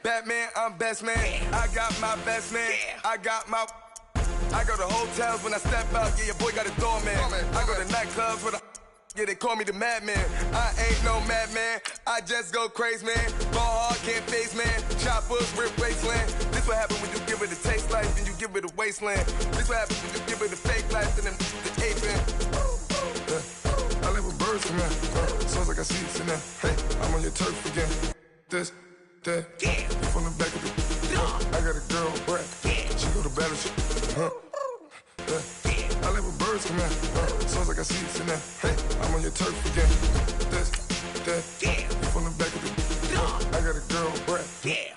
Batman, I'm best man. I got my best man. I go to hotels when I step out. Yeah, your boy got a doorman. I go to nightclubs with a. Yeah, they call me the madman. I ain't no madman. I just go crazy, man. Ball hard, can't face, man. Choppers, rip wasteland. This what happen when you give it a taste life and you give it a wasteland. This what happens when you give it a fake life and then the aping. I live with birds from there. Sounds like I see it in there. Hey, I'm on your turf again. This, that, you from the back of the. I got a girl, Brad. She go to battle. I live with birds from there. Sounds like I see it in there. Hey, I'm on your turf again. This, that, you from the back of the. I got a girl, Brad.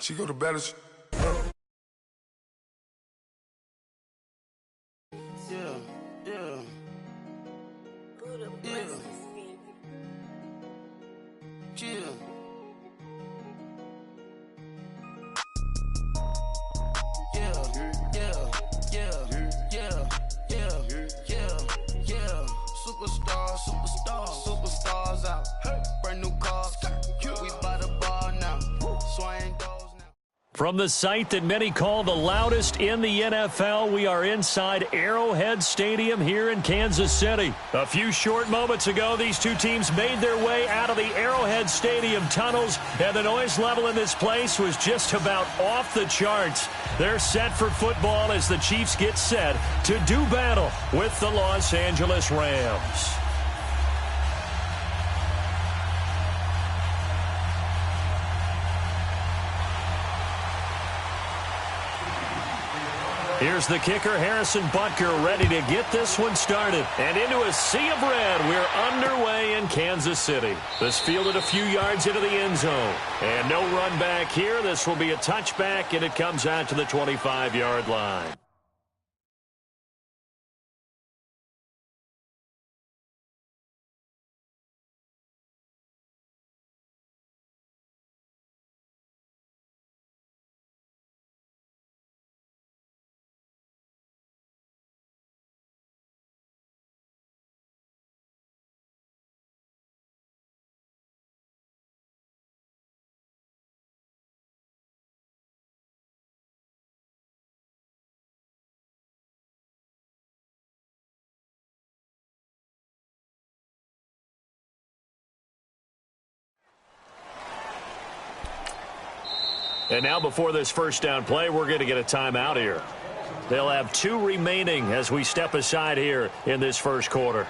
She go to battle. Superstars out. Brand new cars. We buy the ball now. Swing doors now. From the site that many call the loudest in the NFL, we are inside Arrowhead Stadium here in Kansas City. A few short moments ago, these two teams made their way out of the Arrowhead Stadium tunnels, and the noise level in this place was just about off the charts. They're set for football as the Chiefs get set to do battle with the Los Angeles Rams. Here's the kicker, Harrison Butker, ready to get this one started. And into a sea of red, we're underway in Kansas City. This fielded a few yards into the end zone. And no run back here. This will be a touchback, and it comes out to the 25-yard line. And now before this first down play, we're going to get a timeout here. They'll have 2 remaining as we step aside here in this first quarter.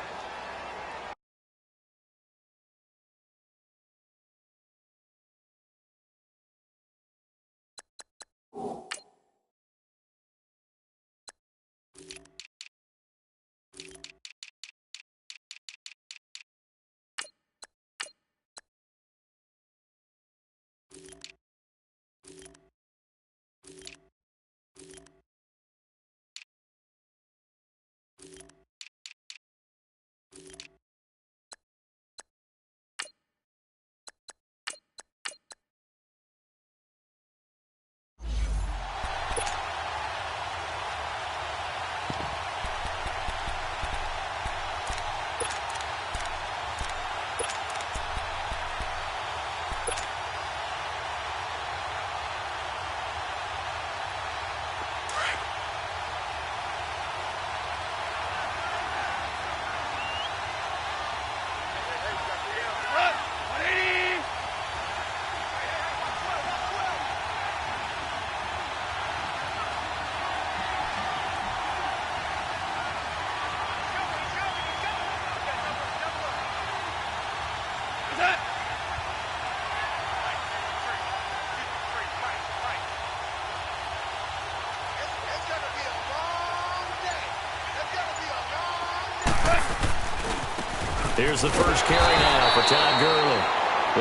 Here's the first carry now for Todd Gurley.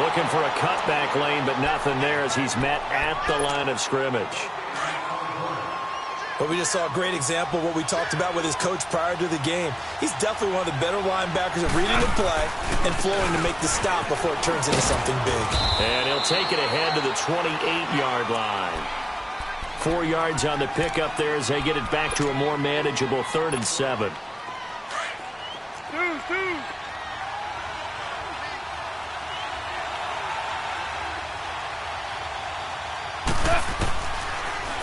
Looking for a cutback lane, but nothing there as he's met at the line of scrimmage. But we just saw a great example of what we talked about with his coach prior to the game. He's definitely one of the better linebackers at reading the play and flowing to make the stop before it turns into something big. And he'll take it ahead to the 28-yard line. 4 yards on the pickup there as they get it back to a more manageable 3rd and 7.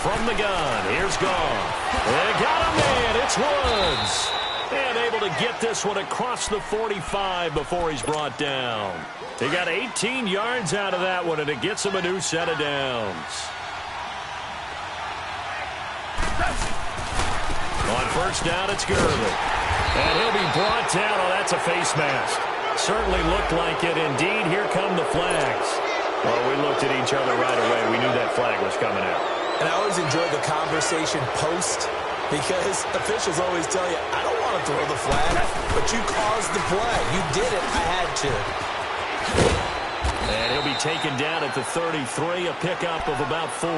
from the gun. Here's Goff. They got him in. It's Woods. And able to get this one across the 45 before he's brought down. He got 18 yards out of that one, and it gets him a new set of downs. On first down, it's Gurley. And he'll be brought down. Oh, that's a face mask. Certainly looked like it. Indeed, here come the flags. Well, we looked at each other right away. We knew that flag was coming out. And I always enjoy the conversation post, because officials always tell you, I don't want to throw the flag, but you caused the play. You did it. I had to. And he'll be taken down at the 33, a pickup of about 4.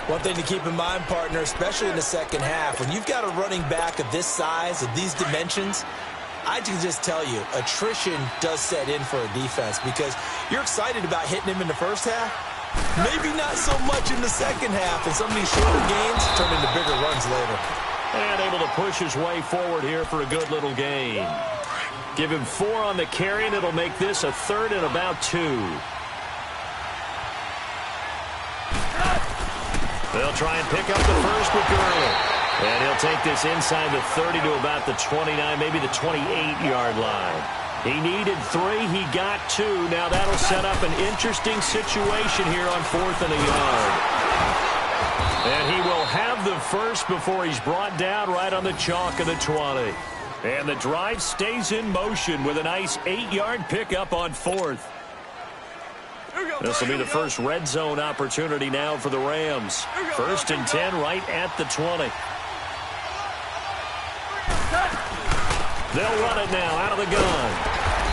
One thing to keep in mind, partner, especially in the second half, when you've got a running back of this size, of these dimensions, I can just tell you, attrition does set in for a defense, because you're excited about hitting him in the first half. Maybe not so much in the second half, and some of these shorter gains turn into bigger runs later. And able to push his way forward here for a good little gain. Give him 4 on the carry, and it'll make this a 3rd and about 2. They'll try and pick up the first with Gurley. And he'll take this inside the 30 to about the 29, maybe the 28-yard line. He needed 3. He got 2. Now that'll set up an interesting situation here on 4th and a yard. And he will have the first before he's brought down right on the chalk of the 20. And the drive stays in motion with a nice 8-yard pickup on 4th. This will be the first red zone opportunity now for the Rams. 1st and 10 right at the 20. They'll run it now out of the gun.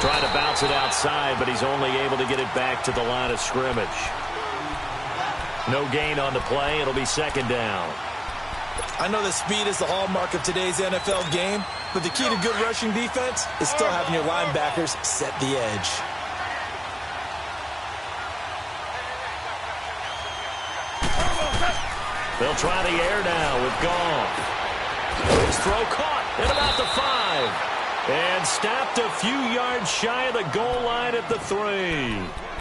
Trying to bounce it outside, but he's only able to get it back to the line of scrimmage. No gain on the play. It'll be 2nd down. I know that speed is the hallmark of today's NFL game, but the key to good rushing defense is still having your linebackers set the edge. They'll try the air now with Goff. His throw caught at about the 5. And stopped a few yards shy of the goal line at the 3.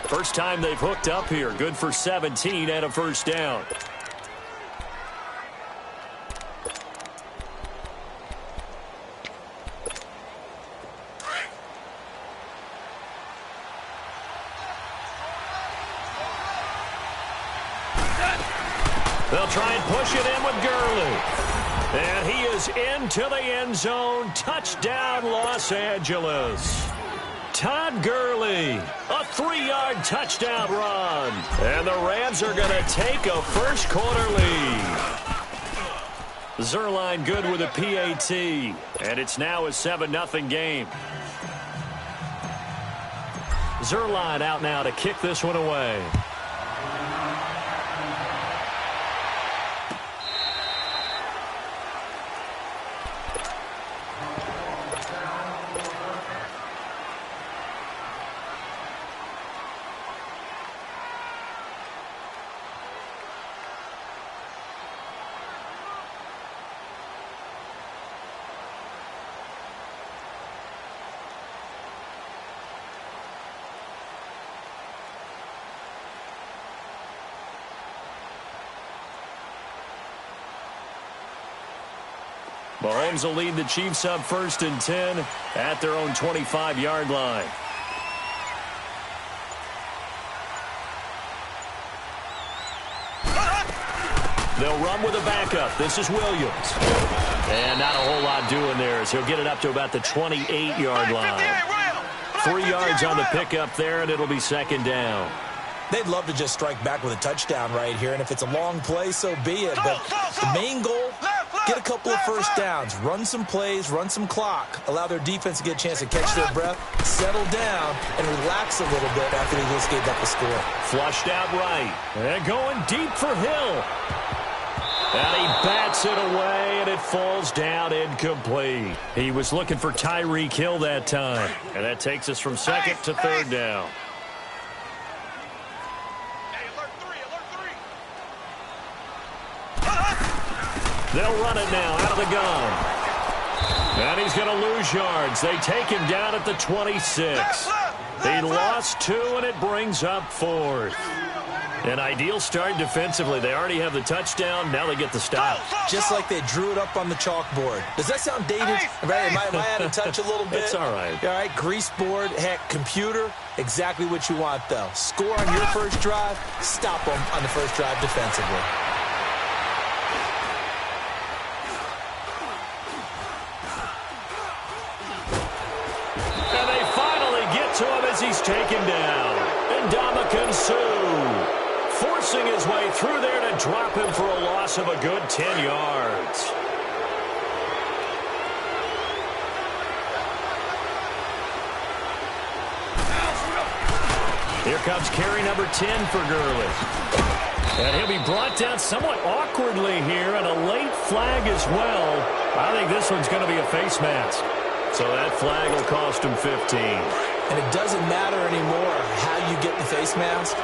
First time they've hooked up here. Good for 17 and a first down. They'll try and push it in with Gurley. And he is into the end zone. Touchdown, Los Angeles. Todd Gurley, a 3-yard touchdown run. And the Rams are going to take a first-quarter lead. Zerline good with a PAT. And it's now a 7-0 game. Zerline out now to kick this one away. Mahomes will lead the Chiefs up 1st and 10 at their own 25-yard line. They'll run with a backup. This is Williams. And not a whole lot doing there as he'll get it up to about the 28-yard line. 3 yards on the pickup there, and it'll be 2nd down. They'd love to just strike back with a touchdown right here, and if it's a long play, so be it. But the main goal, get a couple of first downs, run some plays, run some clock, allow their defense to get a chance to catch their breath, settle down, and relax a little bit after they just gave up the score. Flushed out right, and going deep for Hill. And he bats it away, and it falls down incomplete. He was looking for Tyreek Hill that time, and that takes us from 2nd to 3rd down. They'll run it now out of the gun. And he's going to lose yards. They take him down at the 26. He lost 2, and it brings up 4th. An ideal start defensively. They already have the touchdown. Now they get the stop. Just like they drew it up on the chalkboard. Does that sound dated? Right? Am I out of touch a little bit? It's all right. All right, grease board, heck, computer, exactly what you want, though. Score on your first drive, stop them on the first drive defensively. And they finally get to him as he's taken down. Ndamukong Suh forcing his way through there to drop him for a loss of a good 10 yards. Here comes carry number 10 for Gurley. And he'll be brought down somewhat awkwardly here, and a late flag as well. I think this one's going to be a face mask. So that flag will cost him 15. And it doesn't matter anymore how you get the face mask.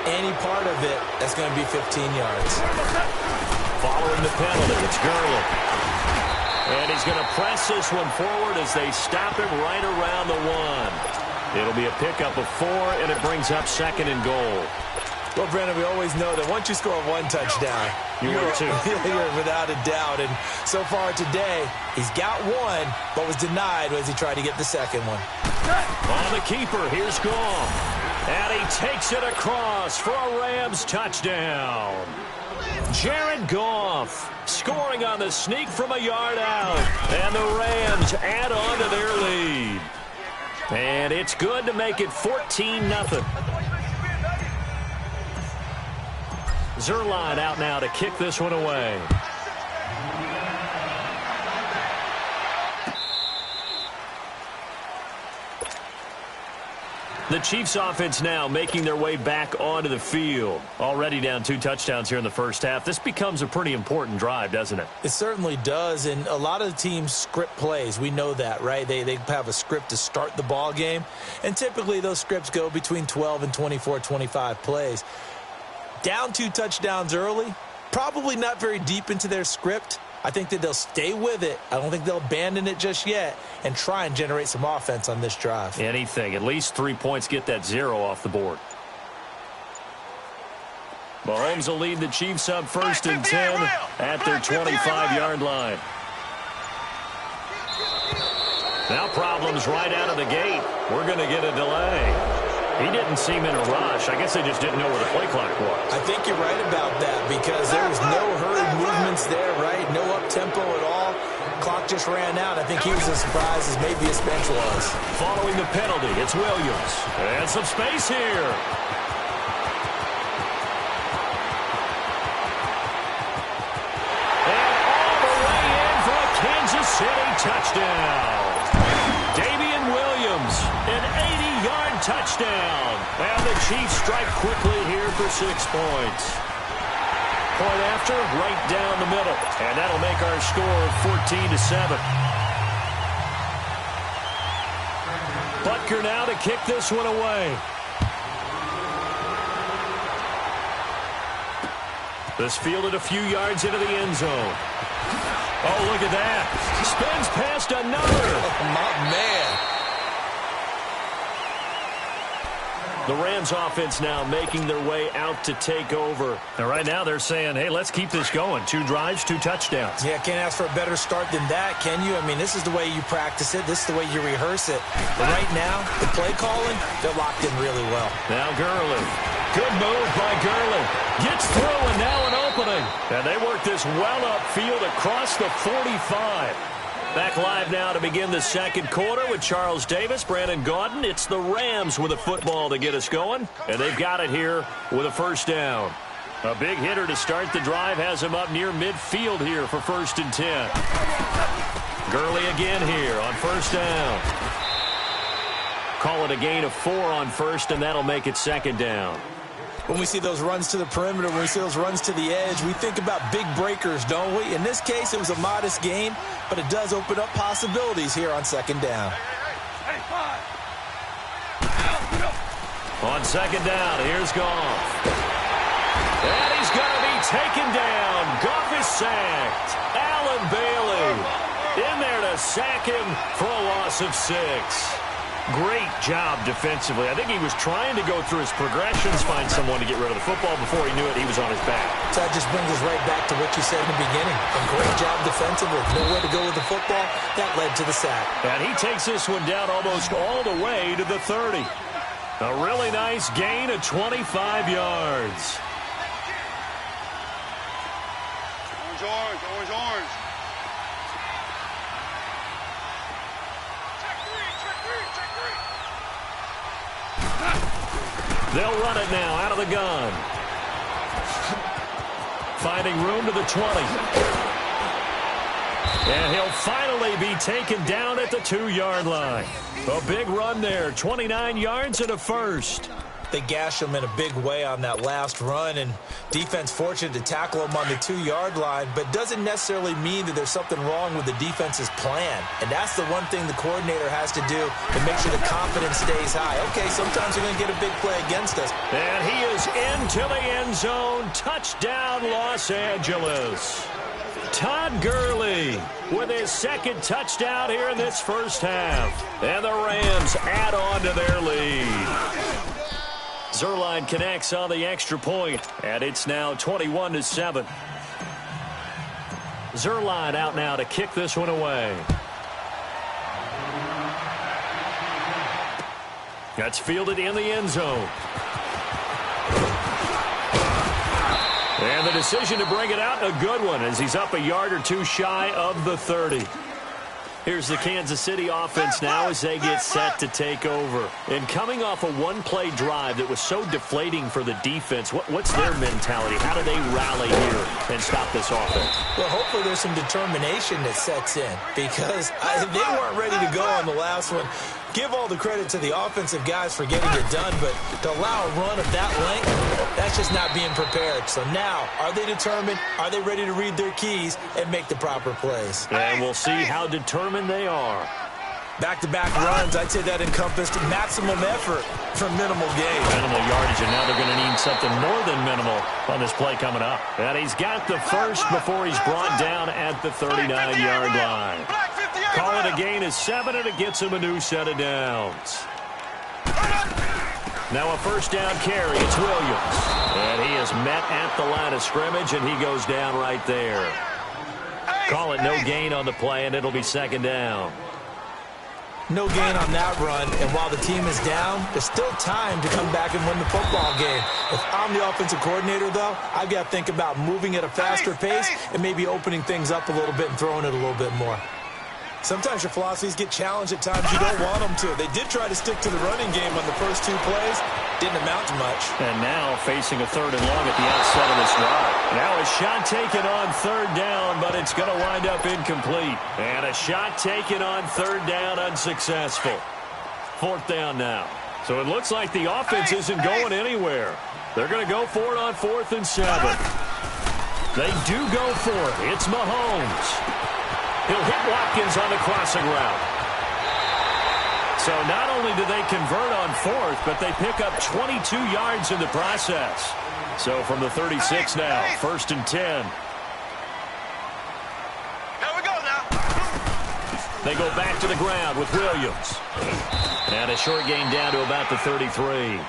Any part of it, that's going to be 15 yards. Following the penalty, it's Gurley. And he's going to press this one forward as they stop him right around the 1. It'll be a pickup of 4, and it brings up 2nd and goal. Well, Brandon, we always know that once you score 1 touchdown, you're without a doubt. And so far today, he's got 1, but was denied as he tried to get the second one. On the keeper, here's Goff. And he takes it across for a Rams touchdown. Jared Goff scoring on the sneak from a yard out. And the Rams add on to their lead. And it's good to make it 14-0. Zuerlein out now to kick this one away. The Chiefs offense now making their way back onto the field. Already down 2 touchdowns here in the first half. This becomes a pretty important drive, doesn't it? It certainly does, and a lot of the teams script plays. We know that, right? They have a script to start the ball game, and typically those scripts go between 12 and 24, 25 plays. Down 2 touchdowns early, probably not very deep into their script. I think that they'll stay with it. I don't think they'll abandon it just yet and try and generate some offense on this drive. Anything. At least 3 points, get that 0 off the board. Mahomes will lead the Chiefs up 1st and 10 at their 25-yard line. Now problems right out of the gate. We're going to get a delay. He didn't seem in a rush. I guess they just didn't know where the play clock was. I think you're right about that because there was no hurried movements there, right? No up-tempo at all. Clock just ran out. I think he was as surprised as maybe his bench was. Following the penalty, it's Williams. And some space here. And all the way in for a Kansas City touchdown. Damian Williams, an 80-yard touchdown. And the Chiefs strike quickly here for 6 points. Point after, right down the middle. And that'll make our score 14-7. Butker now to kick this one away. This fielded a few yards into the end zone. Oh, look at that. Spins past another. Oh, my man. The Rams offense now making their way out to take over. And right now they're saying, hey, let's keep this going. 2 drives, 2 touchdowns. Yeah, can't ask for a better start than that, can you? I mean, this is the way you practice it. This is the way you rehearse it. But right now, the play calling, they're locked in really well. Now Gurley. Good move by Gurley. Gets through and now an opening. And they work this well upfield across the 45. Back live now to begin the second quarter with Charles Davis, Brandon Gaudin. It's the Rams with a football to get us going, and they've got it here with a first down. A big hitter to start the drive has him up near midfield here for 1st and 10. Gurley again here on first down. Call it a gain of 4 on first, and that'll make it 2nd down. When we see those runs to the perimeter, when we see those runs to the edge, we think about big breakers, don't we? In this case, it was a modest gain, but it does open up possibilities here on 2nd down. On 2nd down, here's Goff. And he's going to be taken down. Goff is sacked. Allen Bailey in there to sack him for a loss of 6. Great job defensively. I think he was trying to go through his progressions, find someone to get rid of the football. Before he knew it, he was on his back. So that just brings us right back to what you said in the beginning. A great job defensively. Nowhere to go with the football. That led to the sack. And he takes this one down almost all the way to the 30. A really nice gain of 25 yards. Orange, orange, orange. They'll run it now out of the gun. Finding room to the 20. And he'll finally be taken down at the 2-yard line. A big run there, 29 yards and a first. They gashed him in a big way on that last run, and defense fortunate to tackle him on the 2-yard line, but doesn't necessarily mean that there's something wrong with the defense's plan. And that's the one thing the coordinator has to do to make sure the confidence stays high. Okay, sometimes we're going to get a big play against us. And he is into the end zone. Touchdown, Los Angeles. Todd Gurley with his second touchdown here in this first half. And the Rams add on to their lead. Zerline connects on the extra point, and it's now 21-7. Zerline out now to kick this one away. That's fielded in the end zone. And the decision to bring it out, a good one, as he's up a yard or two shy of the 30. Here's the Kansas City offense now as they get set to take over. And coming off a one-play drive that was so deflating for the defense, what's their mentality? How do they rally here and stop this offense? Well, hopefully there's some determination that sets in, because they weren't ready to go on the last one. Give all the credit to the offensive guys for getting it done, but to allow a run of that length, that's just not being prepared. So now, are they determined? Are they ready to read their keys and make the proper plays? And we'll see how determined they are. Back-to-back runs, I'd say that encompassed maximum effort for minimal gain. Minimal yardage, and now they're going to need something more than minimal on this play coming up. And he's got the first before he's brought down at the 39-yard line. Call it a gain of 7, and it gets him a new set of downs. Now a first down carry. It's Williams. And he is met at the line of scrimmage, and he goes down right there. Call it no gain on the play, and it'll be second down. No gain on that run, and while the team is down, there's still time to come back and win the football game. If I'm the offensive coordinator, though, I've got to think about moving at a faster pace and maybe opening things up a little bit and throwing it a little bit more. Sometimes your philosophies get challenged at times you don't want them to. They did try to stick to the running game on the first 2 plays. Didn't amount to much. And now facing a 3rd and long at the outset of this drive. Now a shot taken on 3rd down, but it's going to wind up incomplete. And a shot taken on 3rd down, unsuccessful. 4th down now. So it looks like the offense isn't going anywhere. They're going to go for it on 4th and 7. They do go for it. It's Mahomes. He'll hit Watkins on the crossing route. So not only do they convert on 4th, but they pick up 22 yards in the process. So from the 36 now, 1st and 10. Here we go now. They go back to the ground with Williams. And a short gain down to about the 33.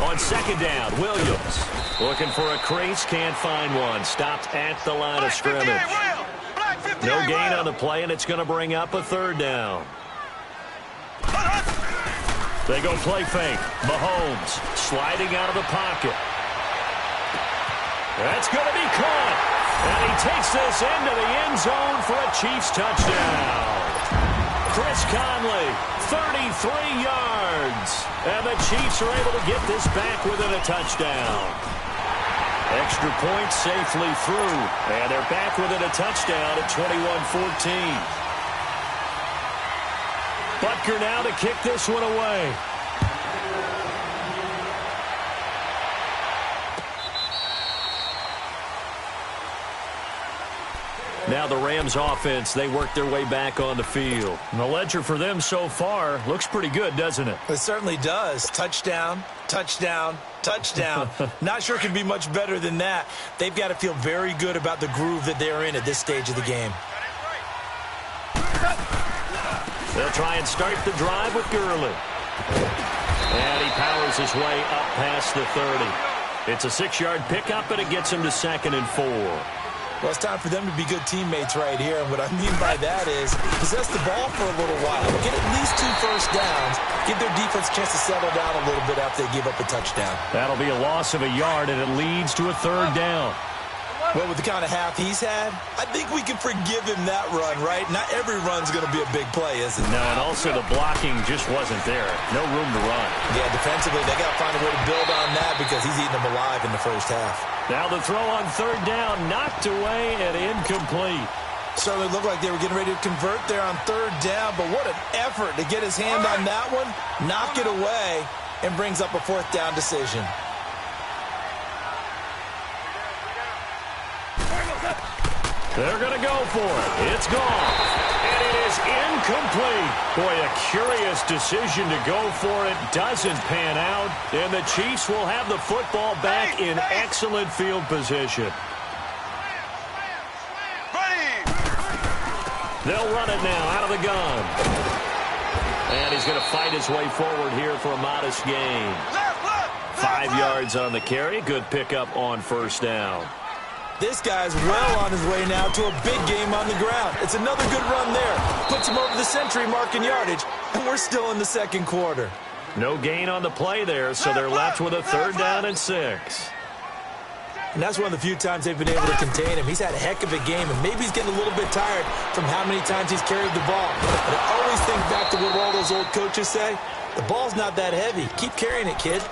On 2nd down, Williams looking for a crease, can't find one. Stopped at the line of scrimmage. No gain on the play, and it's going to bring up a 3rd down. They go play fake. Mahomes sliding out of the pocket. That's going to be caught. And he takes this into the end zone for a Chiefs touchdown. Chris Conley, 33 yards. And the Chiefs are able to get this back within a touchdown. Extra point safely through. And they're back within a touchdown at 21-14. Butker now to kick this one away. Now the Rams offense, they work their way back on the field. And the ledger for them so far looks pretty good, doesn't it? It certainly does. Touchdown, touchdown, touchdown. Not sure it can be much better than that. They've got to feel very good about the groove that they're in at this stage of the game. They'll try and start the drive with Gurley. And he powers his way up past the 30. It's a 6-yard pickup, and it gets him to 2nd and 4. Well, it's time for them to be good teammates right here. And what I mean by that is possess the ball for a little while. Get at least 2 first downs. Give their defense a chance to settle down a little bit after they give up a touchdown. That'll be a loss of a yard, and it leads to a 3rd down. Well, with the kind of half he's had, I think we can forgive him that run, right? Not every run's going to be a big play, is it? No, and also the blocking just wasn't there. No room to run. Yeah, defensively, they got to find a way to build on that because he's eating them alive in the first half. Now the throw on 3rd down, knocked away and incomplete. Certainly looked like they were getting ready to convert there on 3rd down, but what an effort to get his hand on that one, knock it away, and brings up a 4th down decision. They're going to go for it. It's gone. And it is incomplete. Boy, a curious decision to go for it. Doesn't pan out. And the Chiefs will have the football back in excellent field position. They'll run it now out of the gun. And he's going to fight his way forward here for a modest gain. 5 yards on the carry. Good pickup on 1st down. This guy's well on his way now to a big game on the ground. It's another good run there. Puts him over the century mark in yardage, and we're still in the 2nd quarter. No gain on the play there, so they're left with a 3rd down and 6. And that's one of the few times they've been able to contain him. He's had a heck of a game, and maybe he's getting a little bit tired from how many times he's carried the ball. But I always think back to what all those old coaches say. The ball's not that heavy. Keep carrying it, kid.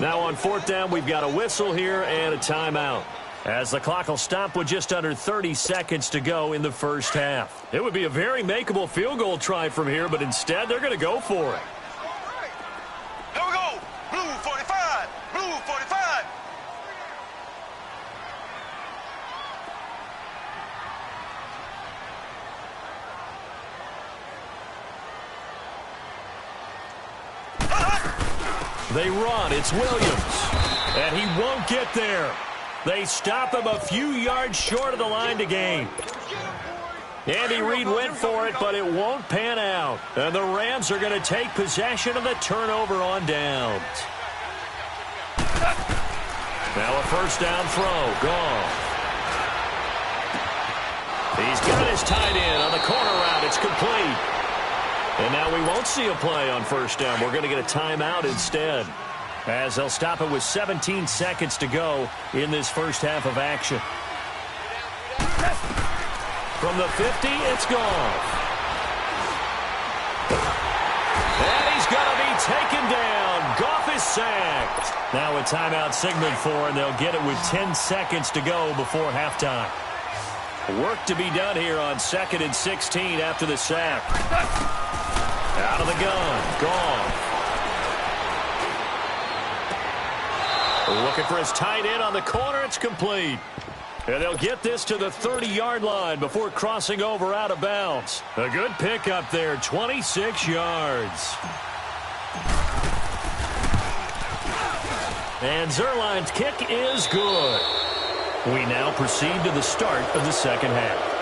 Now on 4th down, we've got a whistle here and a timeout, as the clock will stop with just under 30 seconds to go in the first half. It would be a very makeable field goal try from here, but instead they're going to go for it. Here we go. Blue 45. Blue 45. They run. It's Williams. And he won't get there. They stop him a few yards short of the line to gain. Andy Reid went for it, but it won't pan out. And the Rams are going to take possession of the turnover on downs. Now a 1st down throw. Gone. He's got his tight end on the corner route. It's complete. And now we won't see a play on 1st down. We're going to get a timeout instead, as they'll stop it with 17 seconds to go in this first half of action. From the 50, it's gone. And he's going to be taken down. Goff is sacked. Now a timeout signaled for, and they'll get it with 10 seconds to go before halftime. Work to be done here on 2nd and 16 after the sack. Out of the gun. Gone. Looking for his tight end on the corner. It's complete. And they'll get this to the 30-yard line before crossing over out of bounds. A good pickup there, 26 yards. And Zerline's kick is good. We now proceed to the start of the 2nd half.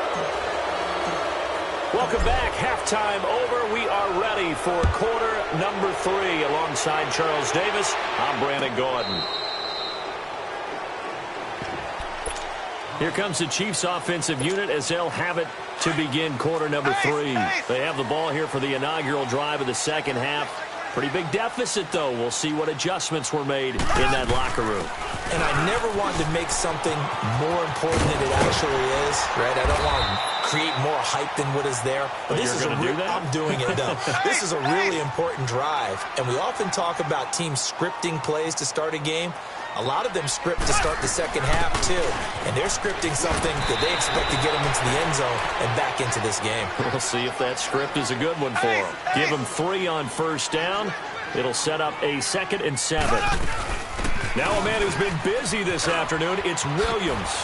Welcome back. Halftime over. We are ready for quarter number 3. Alongside Charles Davis, I'm Brandon Gordon. Here comes the Chiefs offensive unit as they'll have it to begin quarter number 3. They have the ball here for the inaugural drive of the 2nd half. Pretty big deficit, though. We'll see what adjustments were made in that locker room. And I never wanted to make something more important than it actually is, right? I don't want to create more hype than what is there. But this is going to do that? I'm doing it, though. This is a really important drive. And we often talk about teams scripting plays to start a game. A lot of them script to start the 2nd half, too. And they're scripting something that they expect to get them into the end zone and back into this game. We'll see if that script is a good one for them. Give them 3 on 1st down. It'll set up a 2nd and 7. Now a man who's been busy this afternoon, it's Williams.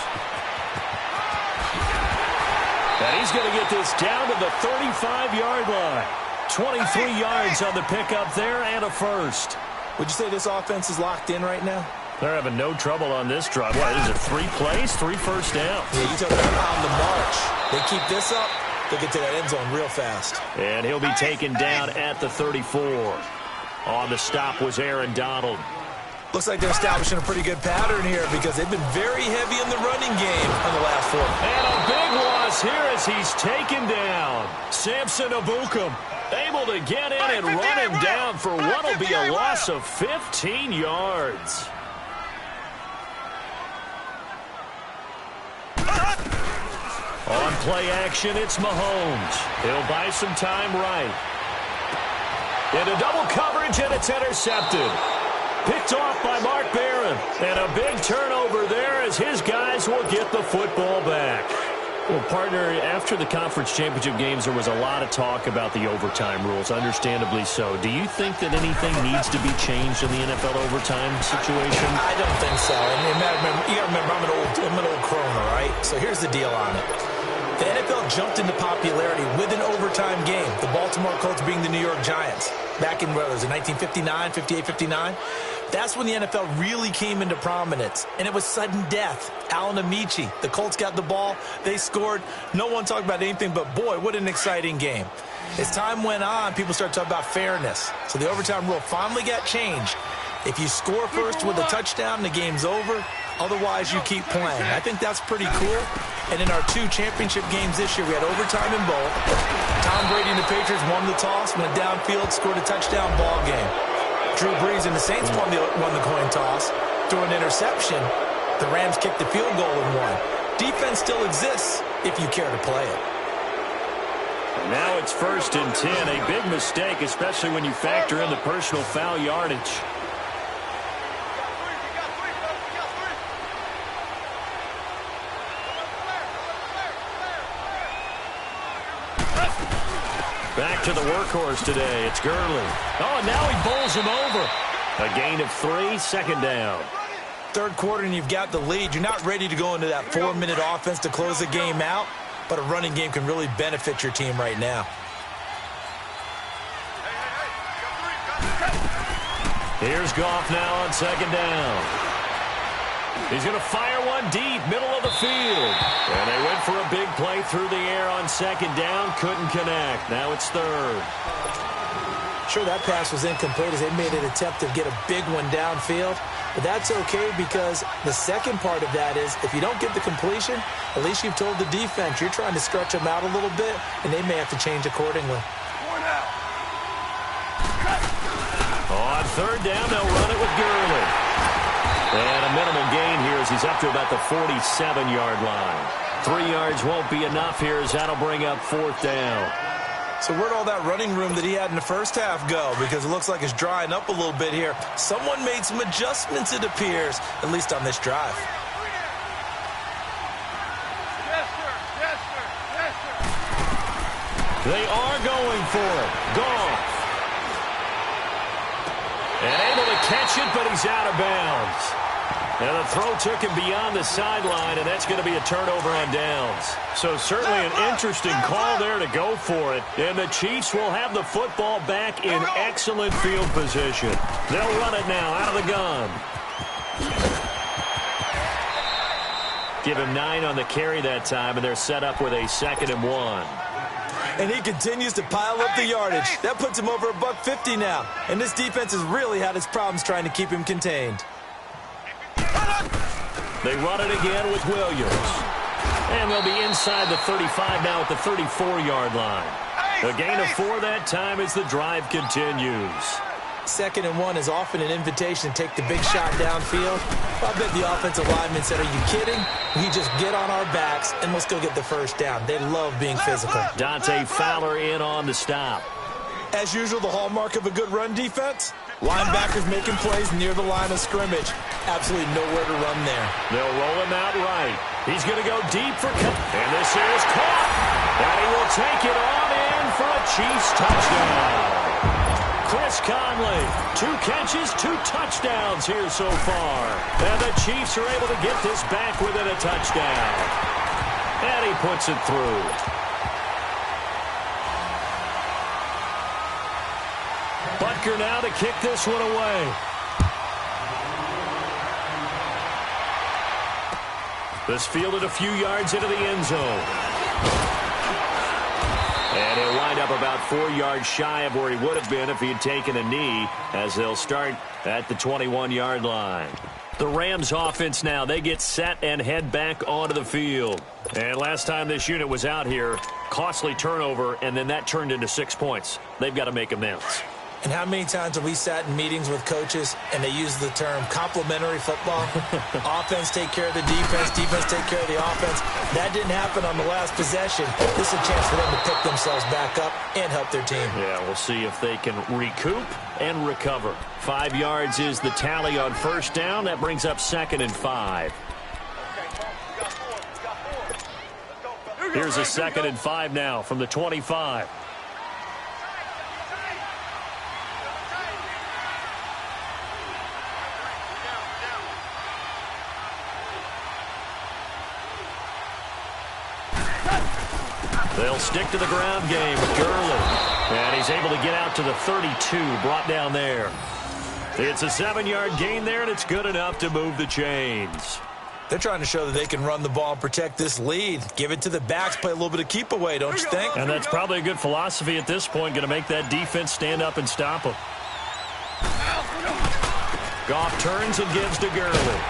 And he's going to get this down to the 35-yard line. 23 yards on the pickup there and a first. Would you say this offense is locked in right now? They're having no trouble on this drive. What, is it 3 plays, 3 first downs? Yeah, you talk about on the march. They keep this up, they'll get to that end zone real fast. And he'll be taken down at the 34. On the stop was Aaron Donald. Looks like they're establishing a pretty good pattern here because they've been very heavy in the running game on the last 4. And a big loss here as he's taken down. Samson Abukum able to get in and run him down for what will be a loss of 15 yards. On play action, it's Mahomes. He'll buy some time right. Into double coverage, and it's intercepted. Picked off by Mark Barron. And a big turnover there as his guys will get the football back. Well, partner, after the conference championship games, there was a lot of talk about the overtime rules, understandably so. Do you think that anything needs to be changed in the NFL overtime situation? I don't think so. And you got to remember, I'm an old crone, all right? So here's the deal on it. The NFL jumped into popularity with an overtime game, the Baltimore Colts being the New York Giants. Back in, what was it, 1959, 58, 59? That's when the NFL really came into prominence, and it was sudden death. Alan Amici, the Colts got the ball, they scored. No one talked about anything but, boy, what an exciting game. As time went on, people started talking about fairness. So the overtime rule finally got changed. If you score first with a touchdown, the game's over. Otherwise, you keep playing. I think that's pretty cool. And in our 2 championship games this year, we had overtime in both. Tom Brady and the Patriots won the toss, went downfield, scored a touchdown, ball game. Drew Brees and the Saints won the coin toss, threw an interception. The Rams kicked the field goal and won. Defense still exists if you care to play it. And now it's 1st and 10, a big mistake, especially when you factor in the personal foul yardage. Back to the workhorse today. It's Gurley. Oh, and now he bowls him over. A gain of 3, second down. Third quarter and you've got the lead. You're not ready to go into that 4-minute offense to close the game out, but a running game can really benefit your team right now. Here's Goff now on second down. He's going to fire one deep, middle of the field. And they went for a big play through the air on second down. Couldn't connect. Now it's third. Sure, that pass was incomplete as they made an attempt to get a big one downfield. But that's okay because the second part of that is if you don't get the completion, at least you've told the defense you're trying to stretch them out a little bit, and they may have to change accordingly. On third down, they'll run it with Gurley. And a minimal gain here as he's up to about the 47-yard line. 3 yards won't be enough here as that'll bring up 4th down. So where'd all that running room that he had in the first half go? Because it looks like it's drying up a little bit here. Someone made some adjustments, it appears, at least on this drive. Yes, sir. Yes, sir. Yes, sir. They are going for it. Goff. And able to catch it, but he's out of bounds. And the throw took him beyond the sideline, and that's going to be a turnover on downs. So certainly an interesting call there to go for it. And the Chiefs will have the football back in excellent field position. They'll run it now out of the gun. Give him 9 on the carry that time, and they're set up with a 2nd and 1. And he continues to pile up the yardage. That puts him over $150 now. And this defense has really had its problems trying to keep him contained. They run it again with Williams. And they'll be inside the 35 now at the 34-yard line. A gain of 4 that time as the drive continues. 2nd and 1 is often an invitation to take the big shot downfield. I bet the offensive lineman said, are you kidding? We just get on our backs and let's go get the first down. They love being physical. Dante Fowler in on the stop. As usual, the hallmark of a good run defense, linebackers making plays near the line of scrimmage. Absolutely nowhere to run there. They'll roll him out right. He's going to go deep for and this is caught. And he will take it on in for a Chiefs touchdown. Chris Conley, 2 catches, 2 touchdowns here so far. And the Chiefs are able to get this back within a touchdown. And he puts it through. Butker now to kick this one away. This fielded a few yards into the end zone. And he'll wind up about 4 yards shy of where he would have been if he had taken a knee, as they'll start at the 21-yard line. The Rams offense now, they get set and head back onto the field. And last time this unit was out here, costly turnover, and then that turned into 6 points. They've got to make amends. And how many times have we sat in meetings with coaches and they use the term complementary football? Offense take care of the defense, defense take care of the offense. That didn't happen on the last possession. This is a chance for them to pick themselves back up and help their team. Yeah, we'll see if they can recoup and recover. 5 yards is the tally on first down. That brings up 2nd and 5. Here's a 2nd and 5 now from the 25. They'll stick to the ground game with Gurley. And he's able to get out to the 32, brought down there. It's a 7-yard gain there, and it's good enough to move the chains. They're trying to show that they can run the ball and protect this lead. Give it to the backs, play a little bit of keep away, don't you think? And that's probably a good philosophy at this point, going to make that defense stand up and stop them. Goff turns and gives to Gurley.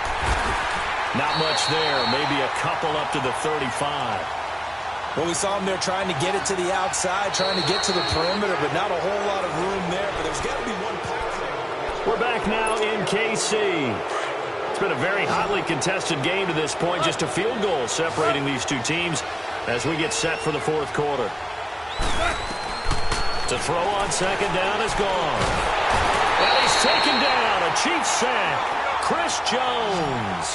Not much there, maybe a couple up to the 35. Well, we saw him there trying to get it to the outside, trying to get to the perimeter, but not a whole lot of room there. But there's got to be one pass. We're back now in KC. It's been a very hotly contested game to this point. Just a field goal separating these two teams as we get set for the fourth quarter. To throw on second down is gone. And he's taken down. A Chiefs sack. Chris Jones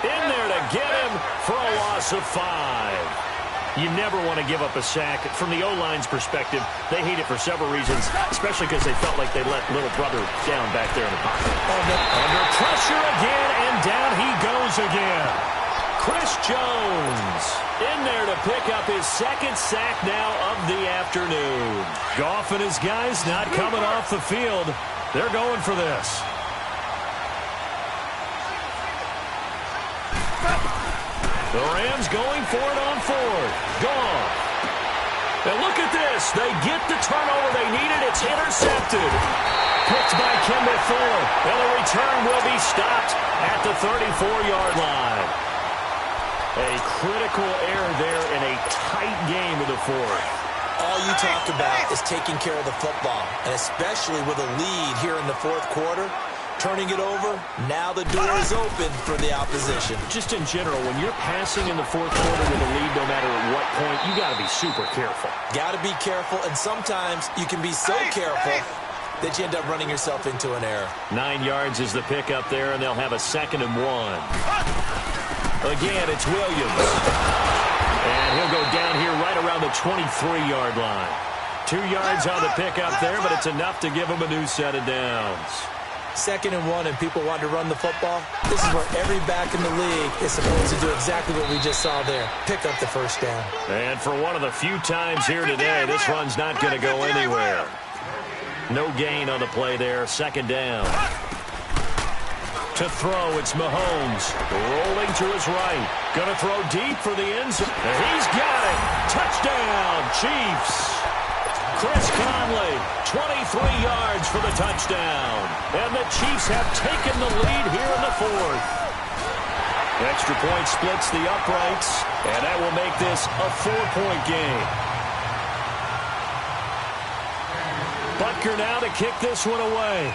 in there to get him for a loss of 5. You never want to give up a sack. From the O-line's perspective, they hate it for several reasons, especially because they felt like they let little brother down back there in the pocket. Under pressure again, and down he goes again. Chris Jones in there to pick up his 2nd sack now of the afternoon. Goff and his guys not coming off the field. They're going for this. The Rams going for it on 4th. Goff. And look at this. They get the turnover they needed. It's intercepted. Picked by Kemba Fuller. And the return will be stopped at the 34-yard line. A critical error there in a tight game of the 4th. All you talk about is taking care of the football, and especially with a lead here in the 4th quarter. Turning it over, now the door is open for the opposition. Just in general, when you're passing in the 4th quarter with a lead, no matter at what point, you got to be super careful. Got to be careful, and sometimes you can be so careful that you end up running yourself into an error. 9 yards is the pickup there, and they'll have a 2nd and 1. Again, it's Williams. And he'll go down here right around the 23-yard line. 2 yards on the pickup there, but it's enough to give him a new set of downs. 2nd and 1, and people want to run the football. This is where every back in the league is supposed to do exactly what we just saw there. Pick up the first down. And for one of the few times here today, this run's not going to go anywhere. No gain on the play there. 2nd down. To throw, it's Mahomes. Rolling to his right. Going to throw deep for the end zone. He's got it. Touchdown, Chiefs. Chris Conley, 23 yards for the touchdown. And the Chiefs have taken the lead here in the 4th. Extra point splits the uprights, and that will make this a 4-point game. Butker now to kick this one away.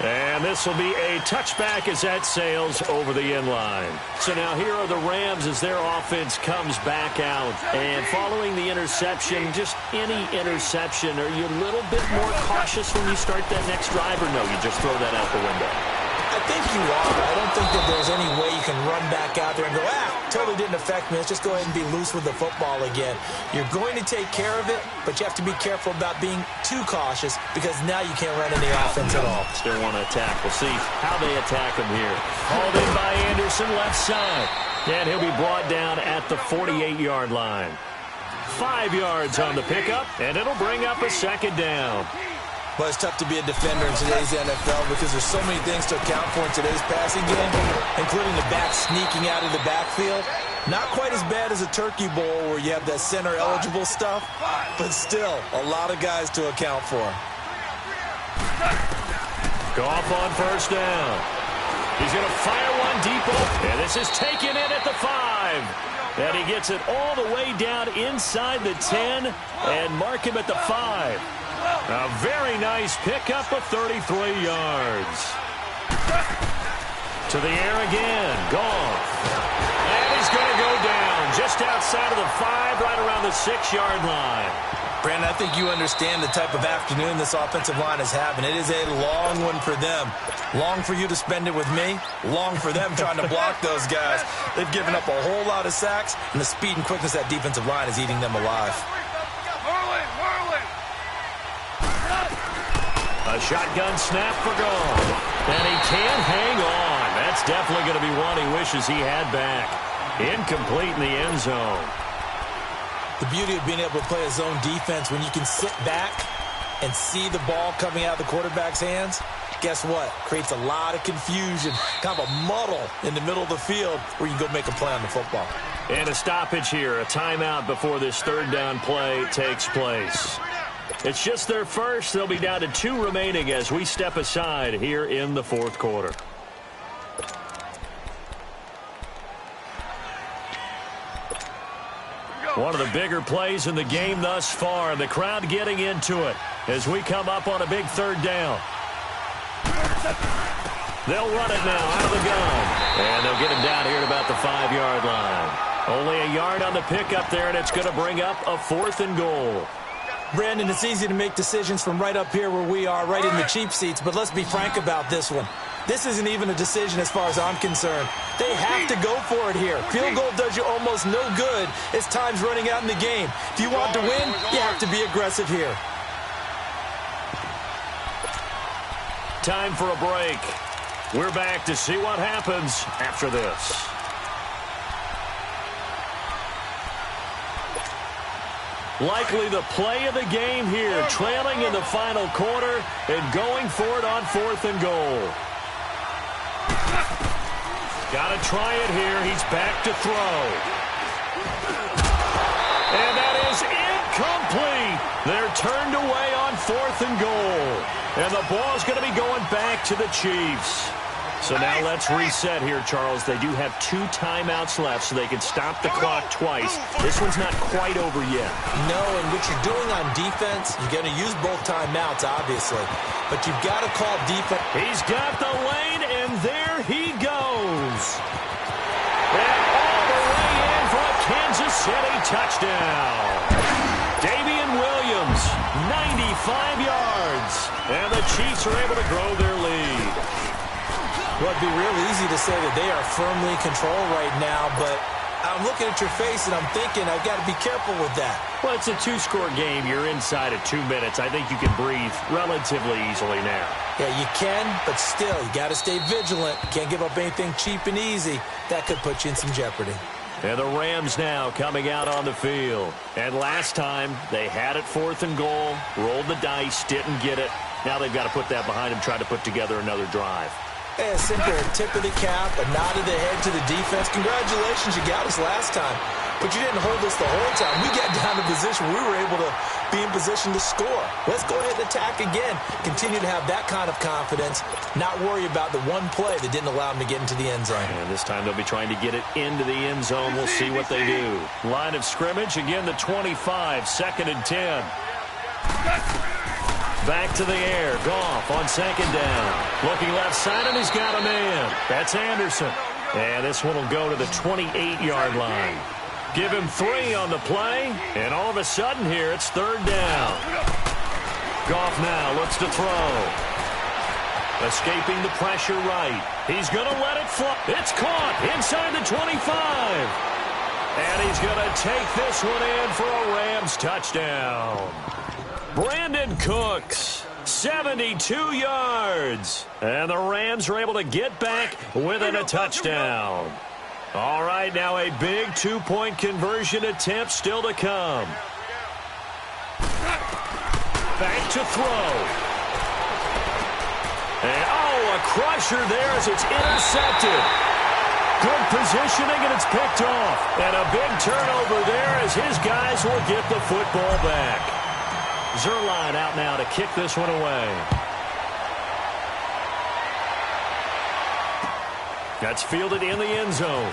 And this will be a touchback as that sails over the end line. So now here are the Rams as their offense comes back out. And following the interception, just any interception, are you a little bit more cautious when you start that next drive, or no, you just throw that out the window? I think you are. I don't think that there's any way you can run back out there and go, totally didn't affect me. Let's just go ahead and be loose with the football again. You're going to take care of it, but you have to be careful about being too cautious because now you can't run any offense at all. Still want to attack. We'll see how they attack him here. Hauled in by Anderson, left side. And he'll be brought down at the 48-yard line. 5 yards on the pickup, and it'll bring up a second down. Well, it's tough to be a defender in today's NFL because there's so many things to account for in today's passing game, including the back sneaking out of the backfield. Not quite as bad as a turkey bowl where you have that center-eligible stuff, but still a lot of guys to account for. Goff on first down. He's going to fire one deep open, and this is taken in at the 5. And he gets it all the way down inside the 10 and mark him at the 5. A very nice pickup of 33 yards. To the air again. Goff. And he's going to go down just outside of the 5, right around the 6-yard line. Brandon, I think you understand the type of afternoon this offensive line is having. It is a long one for them. Long for you to spend it with me. Long for them trying to block those guys. They've given up a whole lot of sacks, and the speed and quickness of that defensive line is eating them alive. A shotgun snap for Goff. And he can't hang on. That's definitely going to be one he wishes he had back. Incomplete in the end zone. The beauty of being able to play a zone defense when you can sit back and see the ball coming out of the quarterback's hands, guess what? Creates a lot of confusion, kind of a muddle in the middle of the field where you can go make a play on the football. And a stoppage here, a timeout before this third down play takes place. It's just their first. They'll be down to 2 remaining as we step aside here in the fourth quarter. One of the bigger plays in the game thus far, and the crowd getting into it as we come up on a big third down. They'll run it now out of the gun, and they'll get him down here at about the 5-yard line. Only a yard on the pickup there, and it's going to bring up a 4th and goal. Brandon, it's easy to make decisions from right up here where we are, right in the cheap seats, but let's be frank about this one. This isn't even a decision as far as I'm concerned. They have to go for it here. Field goal does you almost no good as time's running out in the game. If you want to win, you have to be aggressive here. Time for a break. We're back to see what happens after this. Likely the play of the game here, trailing in the final quarter and going for it on 4th and goal. Got to try it here. He's back to throw. And that is incomplete. They're turned away on 4th and goal. And the ball's going to be going back to the Chiefs. So now let's reset here, Charles. They do have 2 timeouts left, so they can stop the clock twice. This one's not quite over yet. No, and what you're doing on defense, you're going to use both timeouts, obviously. But you've got to call defense. He's got the lane, and there he goes. And all the way in for a Kansas City touchdown. Damian Williams, 95 yards. And the Chiefs are able to grow their lead. Well, it'd be real easy to say that they are firmly in control right now, but I'm looking at your face and I'm thinking I've got to be careful with that. Well, it's a 2-score game. You're inside of 2 minutes. I think you can breathe relatively easily now. Yeah, you can, but still, you got to stay vigilant. You can't give up anything cheap and easy. That could put you in some jeopardy. And the Rams now coming out on the field. And last time, they had it 4th and goal, rolled the dice, didn't get it. Now they've got to put that behind them, try to put together another drive. A simple tip of the cap, a nod of the head to the defense. Congratulations, you got us last time. But you didn't hold us the whole time. We got down to position where we were able to be in position to score. Let's go ahead and attack again. Continue to have that kind of confidence. Not worry about the one play that didn't allow them to get into the end zone. And this time they'll be trying to get it into the end zone. We'll see what they do. Line of scrimmage, again the 25, 2nd and 10. Back to the air. Goff on 2nd down. Looking left side, and he's got a man. That's Anderson. And this one will go to the 28-yard line. Give him 3 on the play, and all of a sudden here, it's 3rd down. Goff now looks to throw. Escaping the pressure right. He's going to let it fly. It's caught inside the 25. And he's going to take this one in for a Rams touchdown. Brandon Cooks, 72 yards. And the Rams are able to get back within a touchdown. All right, now a big two-point conversion attempt still to come. Back to throw. And, a crusher there as it's intercepted. Good positioning, and it's picked off. And a big turnover there as his guys will get the football back. Zuerlein out now to kick this one away. That's fielded in the end zone.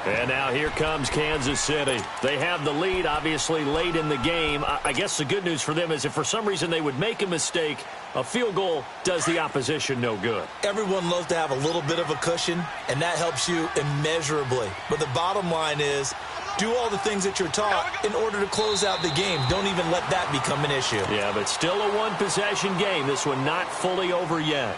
And now here comes Kansas City. They have the lead, obviously, late in the game. I guess the good news for them is if for some reason they would make a mistake, a field goal does the opposition no good. Everyone loves to have a little bit of a cushion, and that helps you immeasurably. But the bottom line is, do all the things that you're taught in order to close out the game. Don't even let that become an issue. Yeah, but still a one-possession game. This one not fully over yet.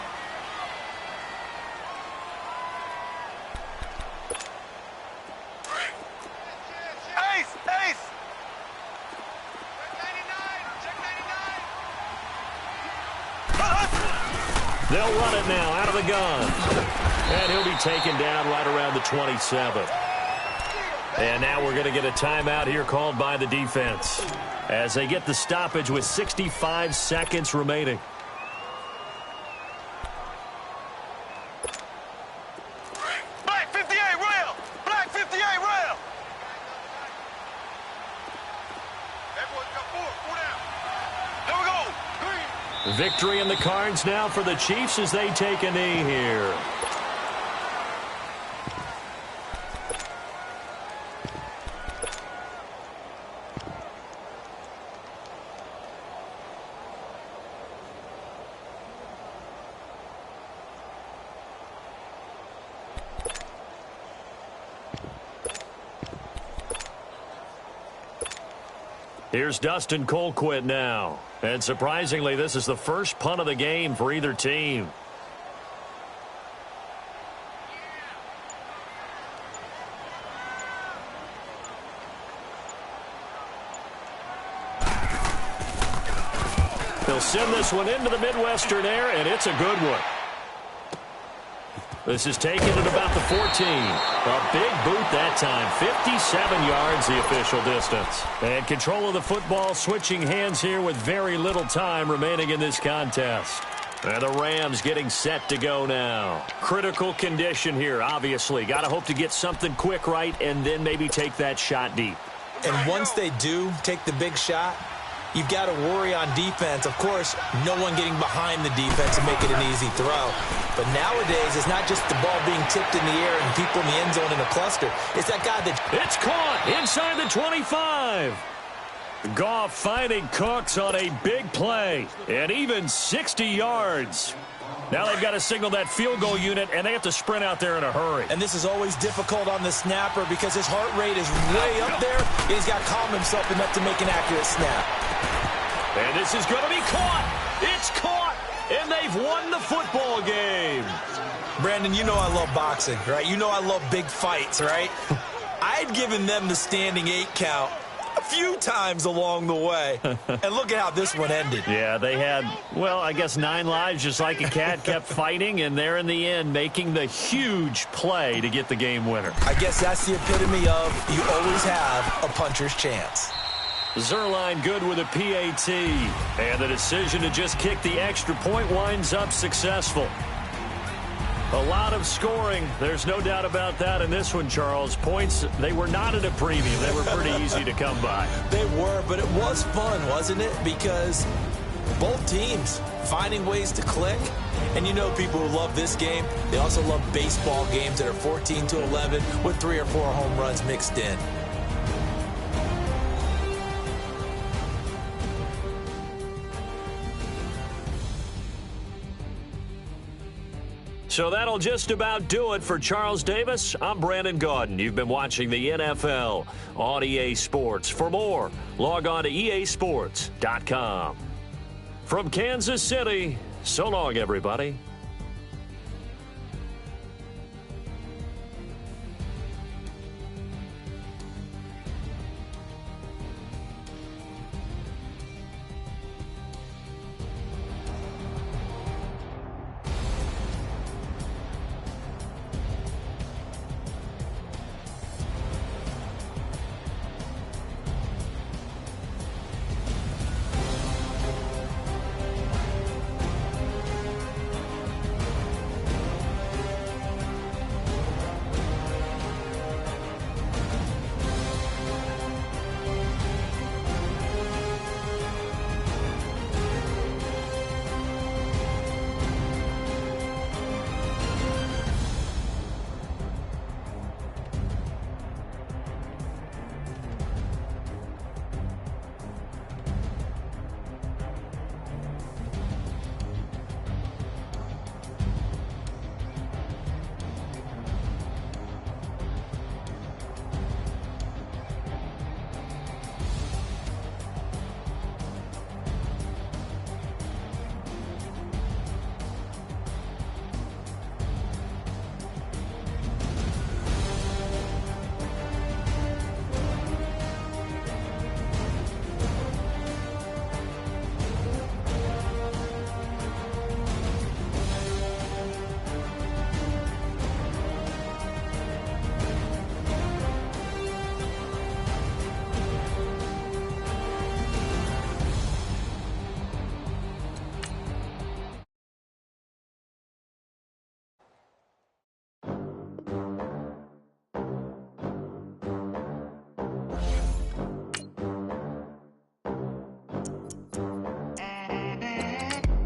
They'll run it now out of the gun. And he'll be taken down right around the 27. And now we're going to get a timeout here called by the defense as they get the stoppage with 65 seconds remaining. Black 58 rail! Black 58 rail! Everyone got four down. Here we go. Green. Victory in the cards now for the Chiefs as they take a knee here. Here's Dustin Colquitt now. And surprisingly, this is the first punt of the game for either team. They'll send this one into the Midwestern air, and it's a good one. This is taken at about the 14. A big boot that time. 57 yards the official distance. And control of the football switching hands here with very little time remaining in this contest. And the Rams getting set to go now. Critical condition here, obviously. Got to hope to get something quick right and then maybe take that shot deep. And once they do take the big shot, you've got to worry on defense. Of course, no one getting behind the defense and make it an easy throw. But nowadays, it's not just the ball being tipped in the air and people in the end zone in a cluster. It's that guy that... It's caught inside the 25. Goff finding Cooks on a big play. And even 60 yards. Now they've got to signal that field goal unit, and they have to sprint out there in a hurry. And this is always difficult on the snapper because his heart rate is way up there. He's got to calm himself enough to make an accurate snap. And this is going to be caught. It's caught. And they've won the football game. Brandon, you know I love boxing, right? You know I love big fights, right? I had given them the standing 8 count a few times along the way. And look at how this one ended. Yeah, they had, well, I guess 9 lives just like a cat, kept fighting, and they're in the end making the huge play to get the game winner. I guess that's the epitome of you always have a puncher's chance. Zuerlein good with a PAT. And the decision to just kick the extra point winds up successful. A lot of scoring. There's no doubt about that in this one, Charles. Points, they were not at a premium. They were pretty easy to come by. They were, but it was fun, wasn't it? Because both teams finding ways to click. And you know people who love this game, they also love baseball games that are 14-11 with 3 or 4 home runs mixed in. So that'll just about do it for Charles Davis. I'm Brandon Gaudin. You've been watching the NFL on EA Sports. For more, log on to easports.com. From Kansas City, so long, everybody.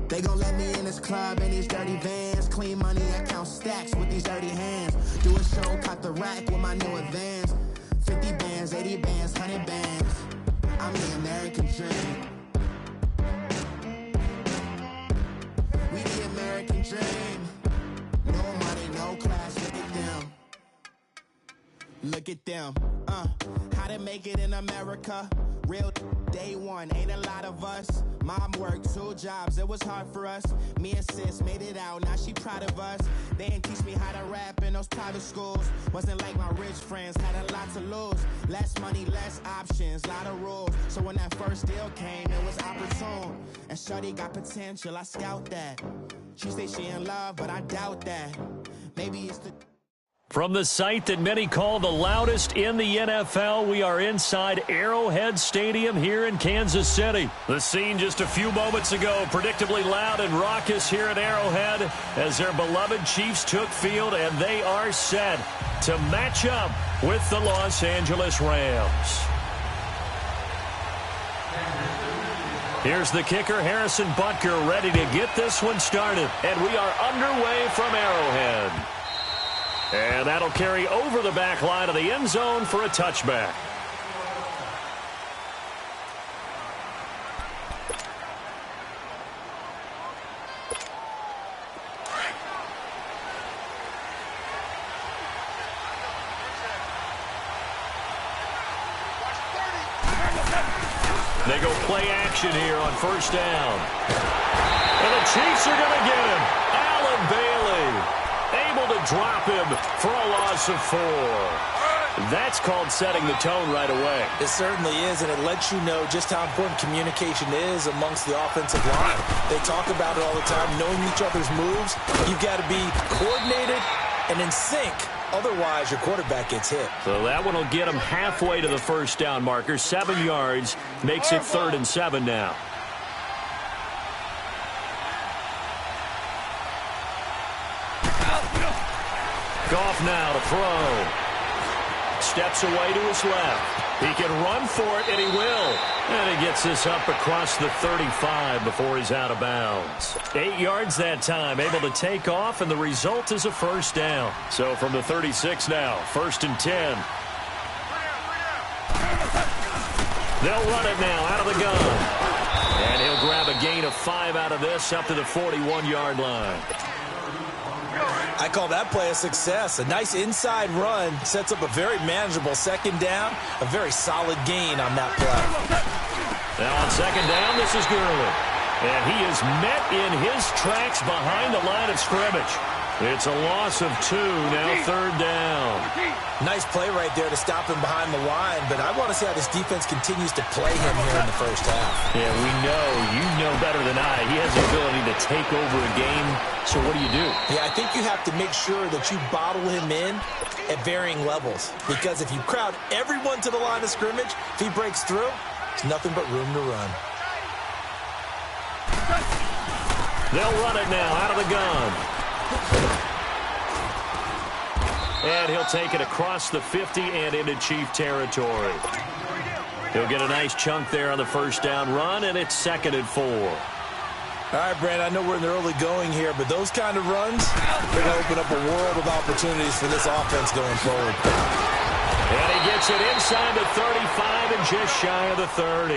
They gon' let me in this club in these dirty vans. Clean money, I count stacks with these dirty hands. Do a show, caught the rack with my new advance. 50 bands, 80 bands, 100 bands. I'm the American dream. We the American dream. No money, no class, look at them. Look at them. How to make it in America. Real day one, ain't a lot of us. Mom worked 2 jobs, it was hard for us. Me and sis made it out, now she proud of us. They didn't teach me how to rap in those private schools. Wasn't like my rich friends, had a lot to lose. Less money, less options, lot of rules. So when that first deal came, it was opportune. And shorty got potential, I scout that. She say she in love, but I doubt that. Maybe it's the... From the site that many call the loudest in the NFL, we are inside Arrowhead Stadium here in Kansas City. The scene just a few moments ago, predictably loud and raucous here at Arrowhead as their beloved Chiefs took field, and they are set to match up with the Los Angeles Rams. Here's the kicker, Harrison Butker, ready to get this one started. And we are underway from Arrowhead. And that'll carry over the back line of the end zone for a touchback. They go play action here on first down. And the Chiefs are going to get him. Allen Bailey able to drop him for a loss of 4. That's called setting the tone right away. It certainly is, and it lets you know just how important communication is amongst the offensive line. They talk about it all the time, knowing each other's moves. You've got to be coordinated and in sync. Otherwise, your quarterback gets hit. So that one will get him halfway to the first down marker. 7 yards makes it 3rd and 7 now. Goff now to throw. Steps away to his left. He can run for it, and he will. And he gets this up across the 35 before he's out of bounds. 8 yards that time, able to take off, and the result is a first down. So from the 36 now, 1st and 10. They'll run it now out of the gun. And he'll grab a gain of 5 out of this up to the 41-yard line. I call that play a success. A nice inside run sets up a very manageable second down, a very solid gain on that play. Now on second down, this is Gurley. And he is met in his tracks behind the line of scrimmage. It's a loss of 2, now third down. Nice play right there to stop him behind the line, but I want to see how this defense continues to play him here in the first half. Yeah, you know better than I. He has the ability to take over a game, so what do you do? Yeah, I think you have to make sure that you bottle him in at varying levels, because if you crowd everyone to the line of scrimmage, if he breaks through, there's nothing but room to run. They'll run it now out of the gun. And he'll take it across the 50 and into Chief territory. He'll get a nice chunk there on the first down run, and it's 2nd and 4. All right, Brand, I know we're in the early going here, but those kind of runs, they're going to open up a world of opportunities for this offense going forward. And he gets it inside the 35 and just shy of the 30.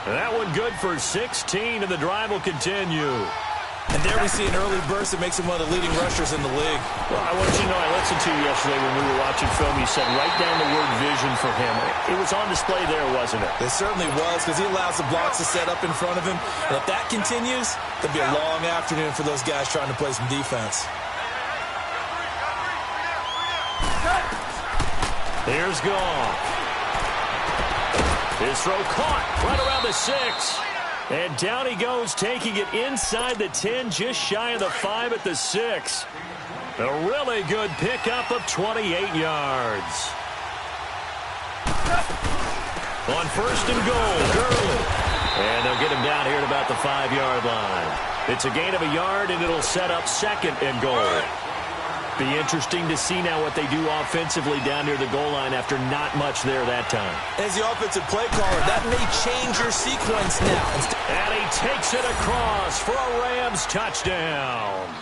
And that one good for 16, and the drive will continue. And there we see an early burst that makes him one of the leading rushers in the league. Well, I want you to know, I listened to you yesterday when we were watching film. You said write down the word vision for him. It was on display there, wasn't it? It certainly was, because he allows the blocks to set up in front of him. And if that continues, it'll be a long afternoon for those guys trying to play some defense. Here's Goff. His throw caught right around the 6. And down he goes, taking it inside the 10, just shy of the 5 at the 6. A really good pickup of 28 yards. On 1st and goal, Gurley. And they'll get him down here at about the 5-yard line. It's a gain of a yard, and it'll set up 2nd and goal. Be interesting to see now what they do offensively down near the goal line after not much there that time. As the offensive play caller, that may change your sequence now. And he takes it across for a Rams touchdown.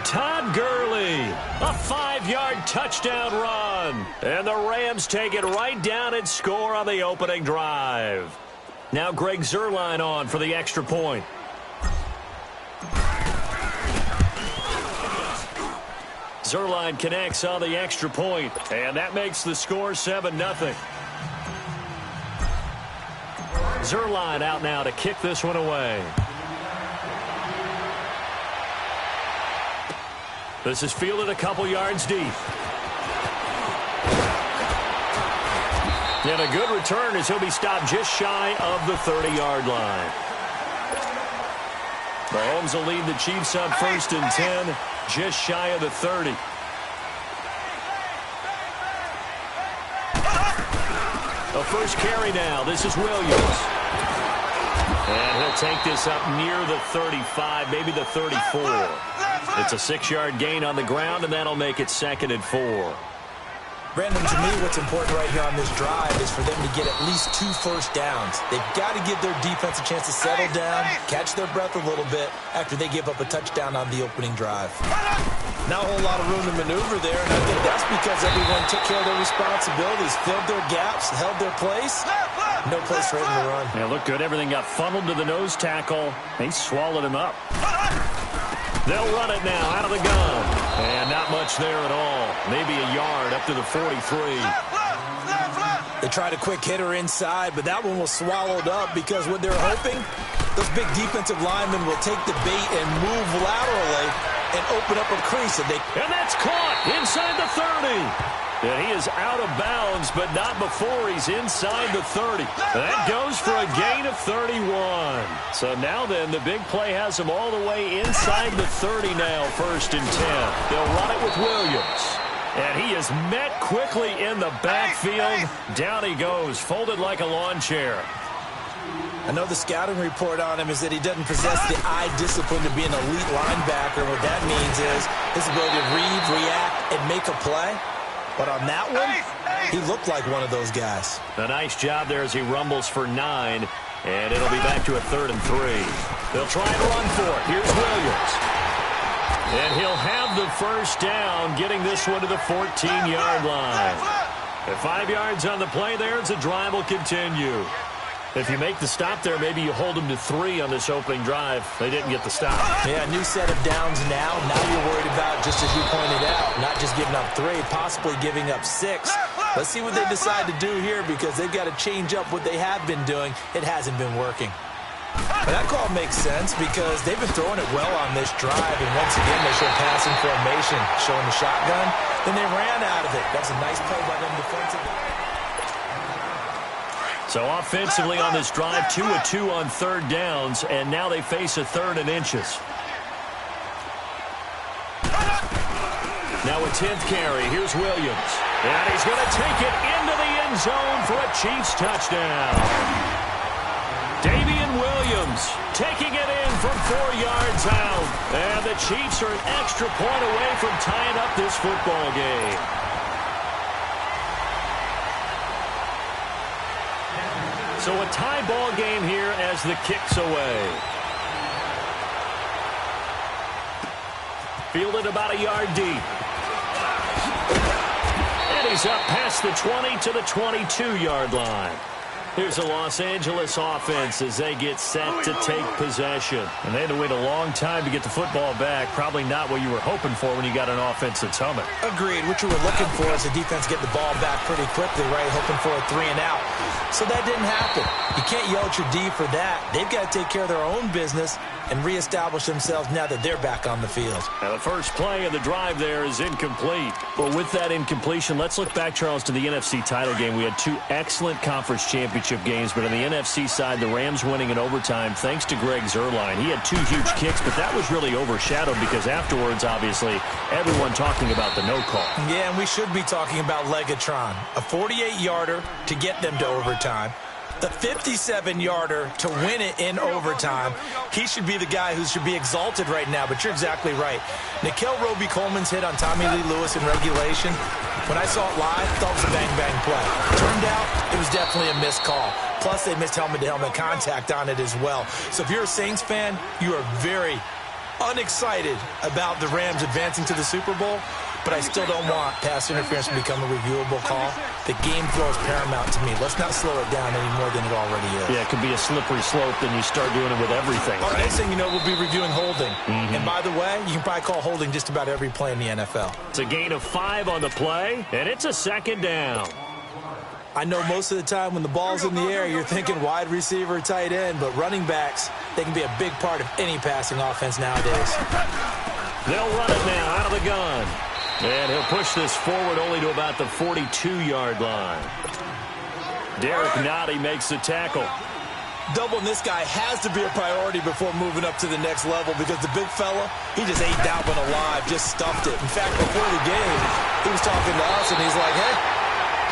Todd Gurley, a 5-yard touchdown run. And the Rams take it right down and score on the opening drive. Now Greg Zuerlein on for the extra point. Zuerlein connects on the extra point, and that makes the score 7-0. Zuerlein out now to kick this one away. This is fielded a couple yards deep. And a good return as he'll be stopped just shy of the 30-yard line. Mahomes will lead the Chiefs up 1st and 10, just shy of the 30. A first carry now. This is Williams. And he'll take this up near the 35, maybe the 34. It's a 6-yard gain on the ground, and that'll make it 2nd and 4. Brandon, to me, what's important right here on this drive is for them to get at least 2 first downs. They've got to give their defense a chance to settle down, catch their breath a little bit after they give up a touchdown on the opening drive. Not a whole lot of room to maneuver there, and I think that's because everyone took care of their responsibilities, filled their gaps, held their place. No place for him to run. Yeah, looked good. Everything got funneled to the nose tackle. They swallowed him up. They'll run it now out of the gun. And not much there at all. Maybe a yard up to the 43. They tried a quick hitter inside, but that one was swallowed up because what they're hoping, those big defensive linemen will take the bait and move laterally and open up a crease. And that's caught inside the 30. And he is out of bounds, but not before he's inside the 30. That goes for a gain of 31. So now then, the big play has him all the way inside the 30 now, 1st and 10. They'll run it with Williams. And he is met quickly in the backfield. Down he goes, folded like a lawn chair. I know the scouting report on him is that he doesn't possess the eye discipline to be an elite linebacker. What that means is his ability to read, react, and make a play. But on that one, he looked like one of those guys. A nice job there as he rumbles for 9. And it'll be back to a 3rd and 3. They'll try and run for it. Here's Williams. And he'll have the first down, getting this one to the 14-yard line. At 5 yards on the play there, the drive will continue. If you make the stop there, maybe you hold them to 3 on this opening drive. They didn't get the stop. Yeah, new set of downs now. Now you're worried about, just as you pointed out, not just giving up 3, possibly giving up 6. Let's see what they decide to do here, because they've got to change up what they have been doing. It hasn't been working. But that call makes sense because they've been throwing it well on this drive, and once again they show passing formation, showing the shotgun. Then they ran out of it. That's a nice play by them defensively. So offensively on this drive, 2 of 2 on third downs, and now they face a 3rd and inches. Now a 10th carry. Here's Williams. And he's going to take it into the end zone for a Chiefs touchdown. Damian Williams taking it in from 4 yards out. And the Chiefs are an extra point away from tying up this football game. So a tie ball game here as the kick's away. Fielded about a yard deep. And he's up past the 20 to the 22-yard line. Here's the Los Angeles offense as they get set to take possession. And they had to wait a long time to get the football back. Probably not what you were hoping for when you got an offense that's humming. Agreed. What you were looking for is the defense get the ball back pretty quickly, right? Hoping for a 3 and out. So that didn't happen. You can't yell at your D for that. They've got to take care of their own business and reestablish themselves now that they're back on the field. Now the first play of the drive there is incomplete. Well, with that incompletion, let's look back, Charles, to the NFC title game. We had 2 excellent conference championship games, but on the NFC side, the Rams winning in overtime thanks to Greg Zuerlein. He had 2 huge kicks, but that was really overshadowed because afterwards, obviously, everyone talking about the no call. Yeah, and we should be talking about Legatron. A 48-yarder to get them to overtime. The 57-yarder to win it in overtime. He should be the guy who should be exalted right now, but you're exactly right. Nickel Roby-Coleman's hit on Tommy Lee Lewis in regulation. When I saw it live, I thought it was a bang-bang play. Turned out, it was definitely a missed call. Plus, they missed helmet-to-helmet contact on it as well. So if you're a Saints fan, you are very unexcited about the Rams advancing to the Super Bowl. But I still don't want pass interference to become a reviewable call. The game flow is paramount to me. Let's not slow it down any more than it already is. Yeah, it could be a slippery slope, then you start doing it with everything. Oh, next thing you know, we'll be reviewing holding. And by the way, you can probably call holding just about every play in the NFL. It's a gain of 5 on the play, and it's a 2nd down. I know most of the time when the ball's in the air, you're thinking wide receiver, tight end, but running backs, they can be a big part of any passing offense nowadays. They'll run it now out of the gun. And he'll push this forward only to about the 42-yard line. Derek Nottie makes the tackle. Doubling this guy has to be a priority before moving up to the next level because the big fella, he just ate that one alive, just stuffed it. In fact, before the game, he was talking to us, and he's like, hey,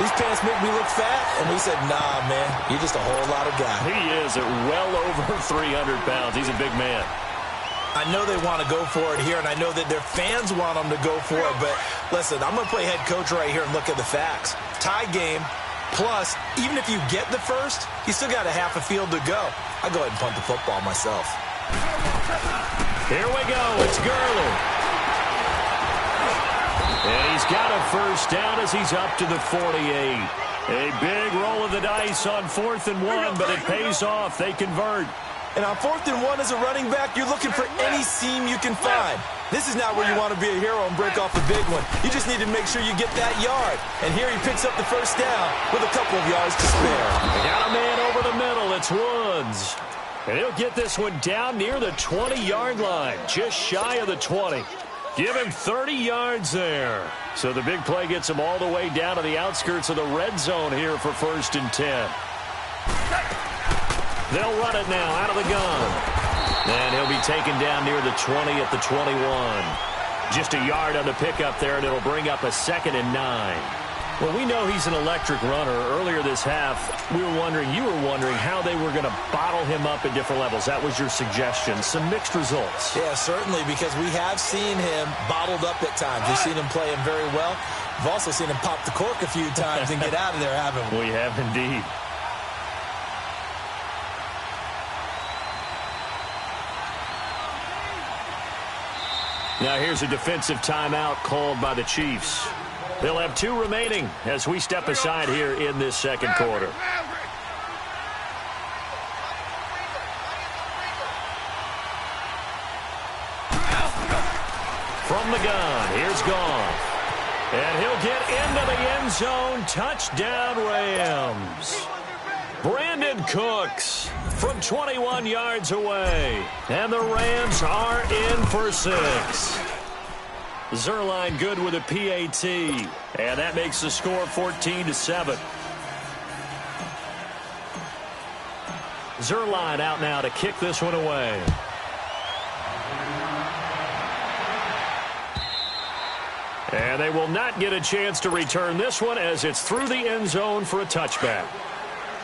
these pants make me look fat? And we said, nah, man, you're just a whole lot of guy. He is at well over 300 pounds. He's a big man. I know they want to go for it here, and I know that their fans want them to go for it, but listen, I'm going to play head coach right here and look at the facts. Tie game, plus, even if you get the first, you still got a half a field to go. I go ahead and punt the football myself. Here we go. It's Gurley. And he's got a first down as he's up to the 48. A big roll of the dice on 4th and 1, but it pays off. They convert. And on 4th and 1 as a running back, you're looking for any seam you can find. This is not where you want to be a hero and break off a big one. You just need to make sure you get that yard. And here he picks up the first down with a couple of yards to spare. They got a man over the middle. It's Woods. And he'll get this one down near the 20-yard line, just shy of the 20. Give him 30 yards there. So the big play gets him all the way down to the outskirts of the red zone here for 1st and 10. They'll run it now out of the gun. And he'll be taken down near the 20 at the 21. Just a yard on the pickup there, and it'll bring up a 2nd and 9. Well, we know he's an electric runner. Earlier this half, you were wondering how they were going to bottle him up at different levels. That was your suggestion. Some mixed results. Yeah, certainly, because we have seen him bottled up at times. We've seen him play him very well. We've also seen him pop the cork a few times and get out of there, haven't we? We have indeed. Now here's a defensive timeout called by the Chiefs. They'll have 2 remaining as we step aside here in this 2nd quarter. From the gun, here's Goff. And he'll get into the end zone. Touchdown, Rams. Brandon Cooks from 21 yards away. And the Rams are in for 6. Zerline good with a PAT. And that makes the score 14-7. Zerline out now to kick this one away. And they will not get a chance to return this one as it's through the end zone for a touchback.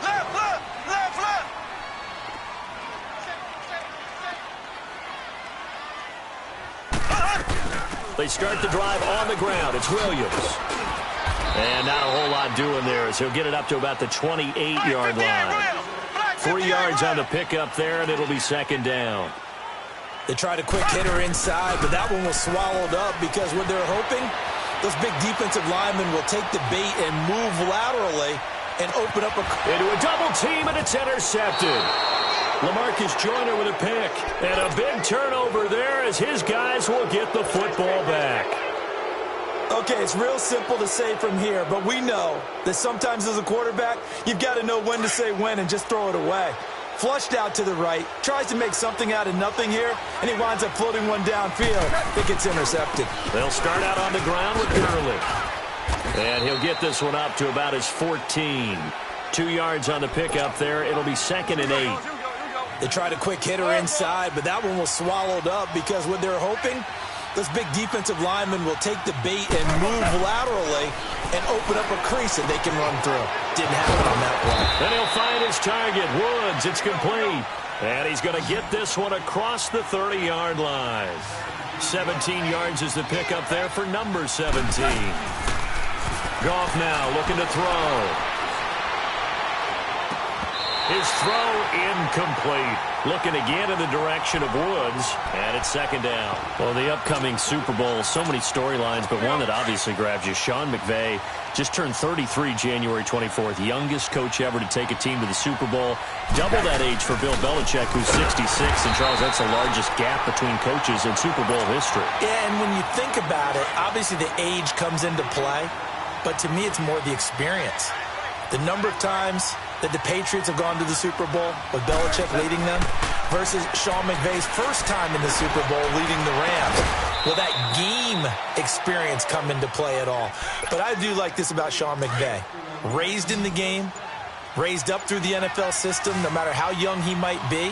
Left, left, left, left. They start the drive on the ground. It's Williams. And not a whole lot doing there as he'll get it up to about the 28-yard line. 3 yards on the pickup there, and it'll be second down. They tried a quick hitter inside, but that one was swallowed up because what they're hoping, those big defensive linemen will take the bait and move laterally and open up into a double team, and it's intercepted. LaMarcus Joyner with a pick, and a big turnover there as his guys will get the football back. Okay, it's real simple to say from here, but we know that sometimes as a quarterback, you've got to know when to say when and just throw it away. Flushed out to the right, tries to make something out of nothing here, and he winds up floating one downfield. It gets intercepted. They'll start out on the ground with Gurley. And he'll get this one up to about his 14. 2 yards on the pickup there. It'll be second and 8. They tried a quick hitter inside, but that one was swallowed up because what they're hoping, those big defensive linemen will take the bait and move laterally and open up a crease that they can run through. Didn't happen on that play. Then he'll find his target, Woods. It's complete. And he's going to get this one across the 30-yard line. 17 yards is the pickup there for number 17. Goff now looking to throw. His throw incomplete. Looking again in the direction of Woods, and it's second down. Well, the upcoming Super Bowl, so many storylines, but one that obviously grabs you. Sean McVay just turned 33 January 24th, youngest coach ever to take a team to the Super Bowl. Double that age for Bill Belichick, who's 66, and Charles, that's the largest gap between coaches in Super Bowl history. Yeah, and when you think about it, obviously the age comes into play, but to me it's more the experience. The number of times that the Patriots have gone to the Super Bowl with Belichick leading them versus Sean McVay's first time in the Super Bowl leading the Rams. Will that game experience come into play at all? But I do like this about Sean McVay. Raised in the game, raised up through the NFL system, no matter how young he might be.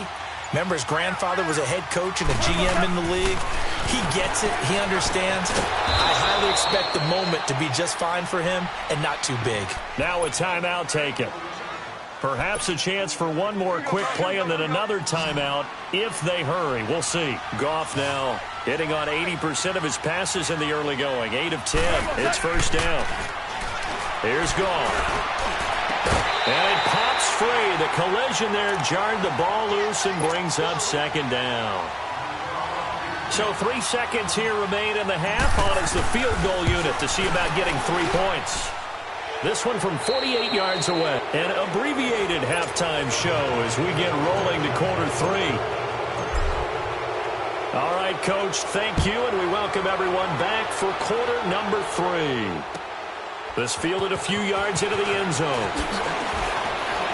Remember, his grandfather was a head coach and a GM in the league. He gets it. He understands. I highly expect the moment to be just fine for him and not too big. Now a timeout taken. Perhaps a chance for one more quick play and then another timeout if they hurry. We'll see. Goff now hitting on 80% of his passes in the early going. 8 of 10. It's first down. Here's Goff. And it pops free. The collision there jarred the ball loose and brings up second down. So 3 seconds here remain in the half. On is the field goal unit to see about getting 3 points. This one from 48 yards away. An abbreviated halftime show as we get rolling to quarter 3. All right, Coach, thank you, and we welcome everyone back for quarter number 3. This fielded a few yards into the end zone.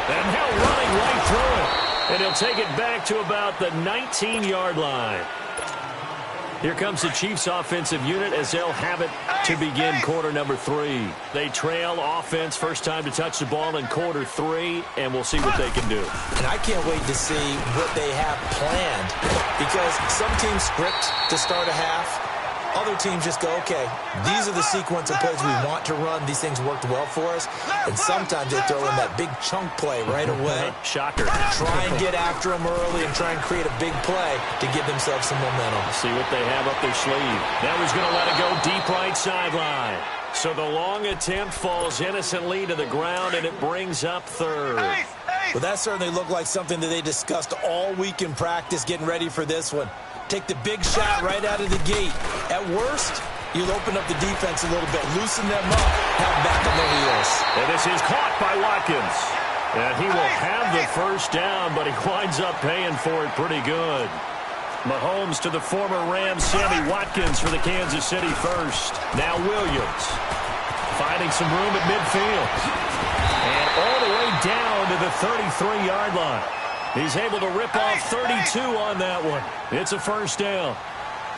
And now running right through it. And he'll take it back to about the 19-yard line. Here comes the Chiefs offensive unit as they'll have it to begin quarter number 3. They trail offense, first time to touch the ball in quarter 3, and we'll see what they can do. And I can't wait to see what they have planned because some teams script to start a half. Other teams just go, okay, these are the sequence of plays we want to run. These things worked well for us. And sometimes they throw in that big chunk play right away. Shocker. Try and get after them early and try and create a big play to give themselves some momentum. See what they have up their sleeve. Now he's going to let it go deep right sideline. So the long attempt falls innocently to the ground, and it brings up third. Well, that certainly looked like something that they discussed all week in practice getting ready for this one. Take the big shot right out of the gate. At worst, you'll open up the defense a little bit, loosen them up, have them back on their heels. And this is caught by Watkins. And he will have the first down, but he winds up paying for it pretty good. Mahomes to the former Rams, Sammy Watkins for the Kansas City first. Now Williams finding some room at midfield. And all the way down to the 33-yard line. He's able to rip off 32 on that one. It's a first down.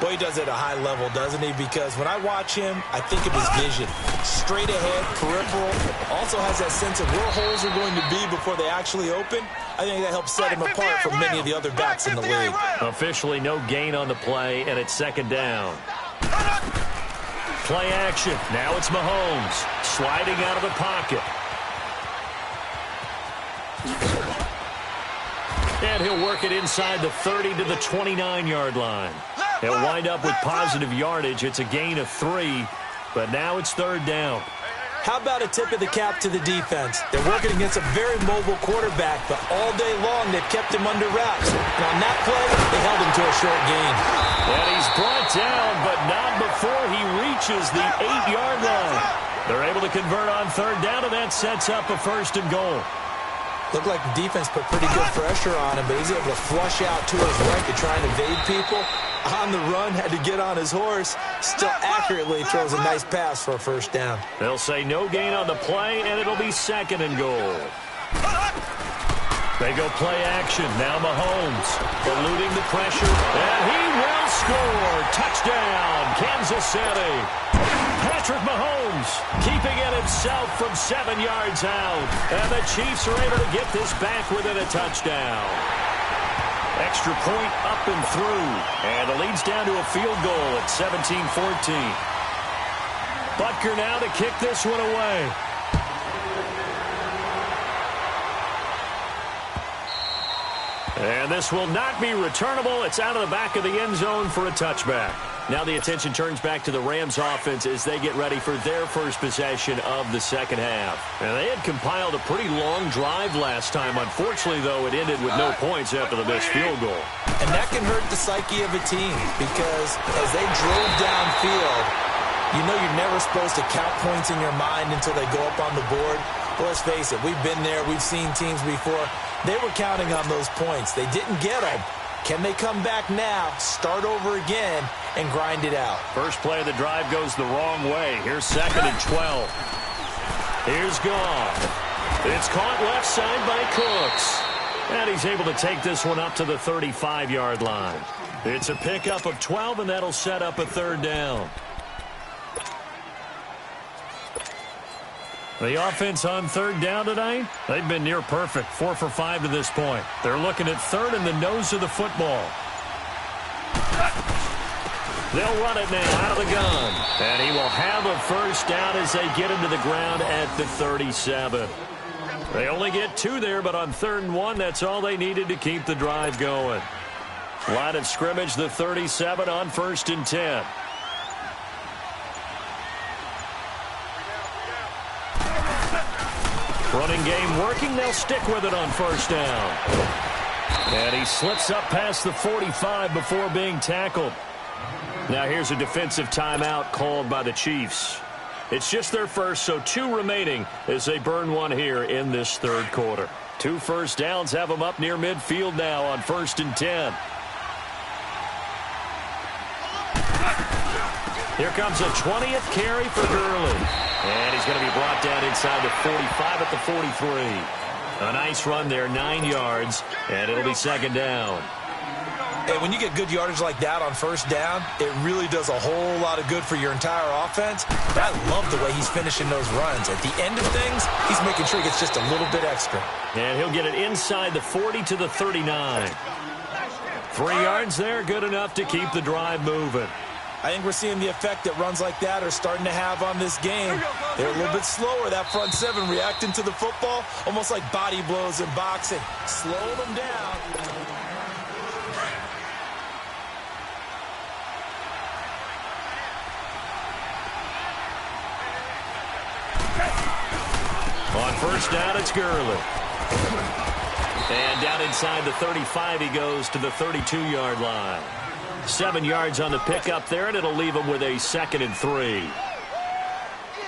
Boy, he does it at a high level, doesn't he? Because when I watch him, I think of his vision. Straight ahead, peripheral. Also has that sense of where holes are going to be before they actually open. I think that helps set him apart from many of the other backs in the league. Officially no gain on the play, and it's second down. Play action. Now it's Mahomes sliding out of the pocket. And he'll work it inside the 30 to the 29-yard line. He'll wind up with positive yardage. It's a gain of 3, but now it's third down. How about a tip of the cap to the defense? They're working against a very mobile quarterback, but all day long they've kept him under wraps. And on that play, they held him to a short gain. And he's brought down, but not before he reaches the 8-yard line. They're able to convert on third down, and that sets up a first and goal. Looked like the defense put pretty good pressure on him, but he's able to flush out to his right to try and evade people. On the run, had to get on his horse. Still accurately throws a nice pass for a first down. They'll say no gain on the play, and it'll be second and goal. They go play action. Now Mahomes eluding the pressure, and he will score. Touchdown, Kansas City. Patrick Mahomes keeping it himself from 7 yards out. And the Chiefs are able to get this back within a touchdown. Extra point up and through. And the lead's down to a field goal at 17-14. Butker now to kick this one away. And this will not be returnable. It's out of the back of the end zone for a touchback. Now the attention turns back to the Rams offense as they get ready for their first possession of the second half. And they had compiled a pretty long drive last time. Unfortunately, though, it ended with no points after the missed field goal. And that can hurt the psyche of a team because as they drove downfield, you know you're never supposed to count points in your mind until they go up on the board. Well, let's face it, we've been there. We've seen teams before. They were counting on those points. They didn't get them. Can they come back now, start over again, and grind it out? First play of the drive goes the wrong way. Here's second and 12. Here's Goff. It's caught left side by Cooks. And he's able to take this one up to the 35-yard line. It's a pickup of 12, and that'll set up a third down. The offense on third down tonight, they've been near perfect, 4 for 5 to this point. They're looking at third in the nose of the football. They'll run it now out of the gun. And he will have a first down as they get into the ground at the 37. They only get 2 there, but on third and 1, that's all they needed to keep the drive going. Line of scrimmage, the 37 on first and 10. Running game working. They'll stick with it on first down. And he slips up past the 45 before being tackled. Now here's a defensive timeout called by the Chiefs. It's just their first, so 2 remaining as they burn one here in this third quarter. 2 first downs have them up near midfield now on first and 10. Here comes a 20th carry for Gurley. And he's going to be brought down inside the 45 at the 43. A nice run there, 9 yards, and it'll be second down. And when you get good yardage like that on first down, it really does a whole lot of good for your entire offense. But I love the way he's finishing those runs. At the end of things, he's making sure he gets just a little bit extra. And he'll get it inside the 40 to the 39. 3 yards there, good enough to keep the drive moving. I think we're seeing the effect that runs like that are starting to have on this game. They're a little bit slower, that front 7, reacting to the football, almost like body blows in boxing. Slow them down. On first down, it's Gurley. And down inside the 35, he goes to the 32-yard line. 7 yards on the pickup there, and it'll leave him with a second and 3.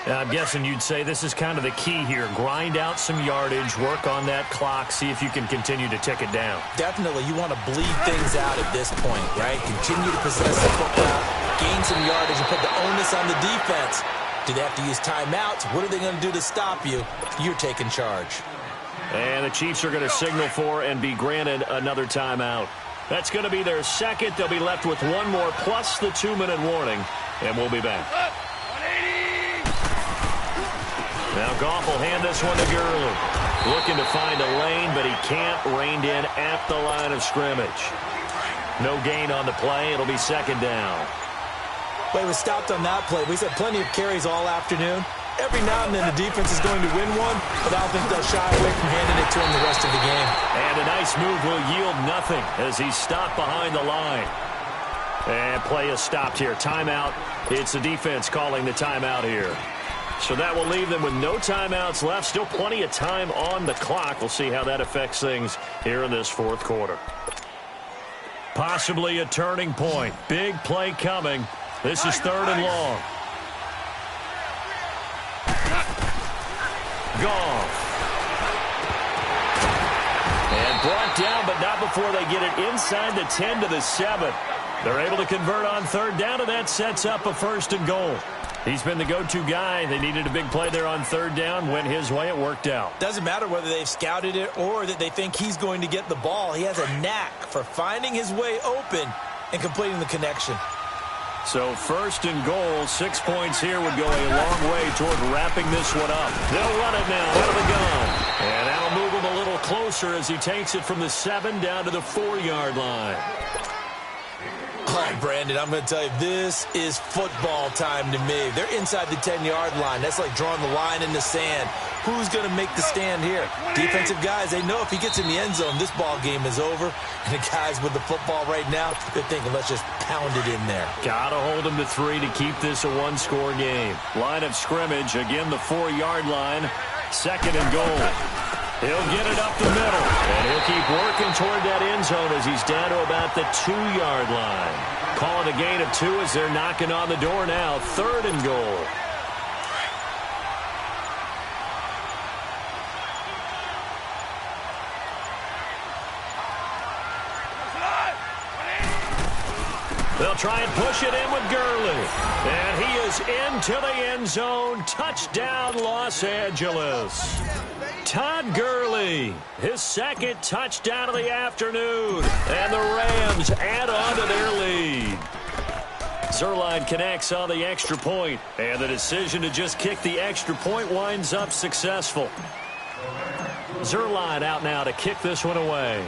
I'm guessing you'd say this is kind of the key here. Grind out some yardage, work on that clock, see if you can continue to tick it down. Definitely, you want to bleed things out at this point, right? Continue to possess the football, gain some yardage, and put the onus on the defense. Do they have to use timeouts? What are they going to do to stop you? You're taking charge. And the Chiefs are going to signal for and be granted another timeout. That's going to be their second. They'll be left with one more plus the 2-minute warning, and we'll be back. Now Goff will hand this one to Gurley. Looking to find a lane, but he can't. Reined in at the line of scrimmage. No gain on the play. It'll be second down. Well, he was stopped on that play. We've had plenty of carries all afternoon. Every now and then the defense is going to win one, but I don't think they'll shy away from handing it to him the rest of the game. And a nice move will yield nothing as he's stopped behind the line. And play is stopped here. Timeout. It's the defense calling the timeout here. So that will leave them with no timeouts left. Still plenty of time on the clock. We'll see how that affects things here in this fourth quarter. Possibly a turning point. Big play coming. This is third and long. Goff. And brought down, but not before they get it inside the 10 to the 7. They're able to convert on third down, and that sets up a first and goal. He's been the go-to guy. They needed a big play there on third down. Went his way. It worked out. Doesn't matter whether they've scouted it or that they think he's going to get the ball. He has a knack for finding his way open and completing the connection. So first and goal, 6 points here would go a long way toward wrapping this one up. They'll run it now out of the gun. And that'll move him a little closer as he takes it from the 7 down to the 4-yard line. Oh, Brandon, I'm going to tell you, this is football time to me. They're inside the 10-yard line. That's like drawing the line in the sand. Who's going to make the stand here? Defensive guys, they know if he gets in the end zone, this ball game is over. And the guys with the football right now, they're thinking, let's just pound it in there. Got to hold him to 3 to keep this a one-score game. Line of scrimmage, again the 4-yard line. Second and goal. He'll get it up the middle, and he'll keep working toward that end zone as he's down to about the 2-yard line. Calling a gain of 2 as they're knocking on the door now. Third and goal. They'll try and push it in with Gurley. And he is into the end zone. Touchdown, Los Angeles. Todd Gurley, his second touchdown of the afternoon. And the Rams add on to their lead. Zuerlein connects on the extra point. And the decision to just kick the extra point winds up successful. Zuerlein out now to kick this one away.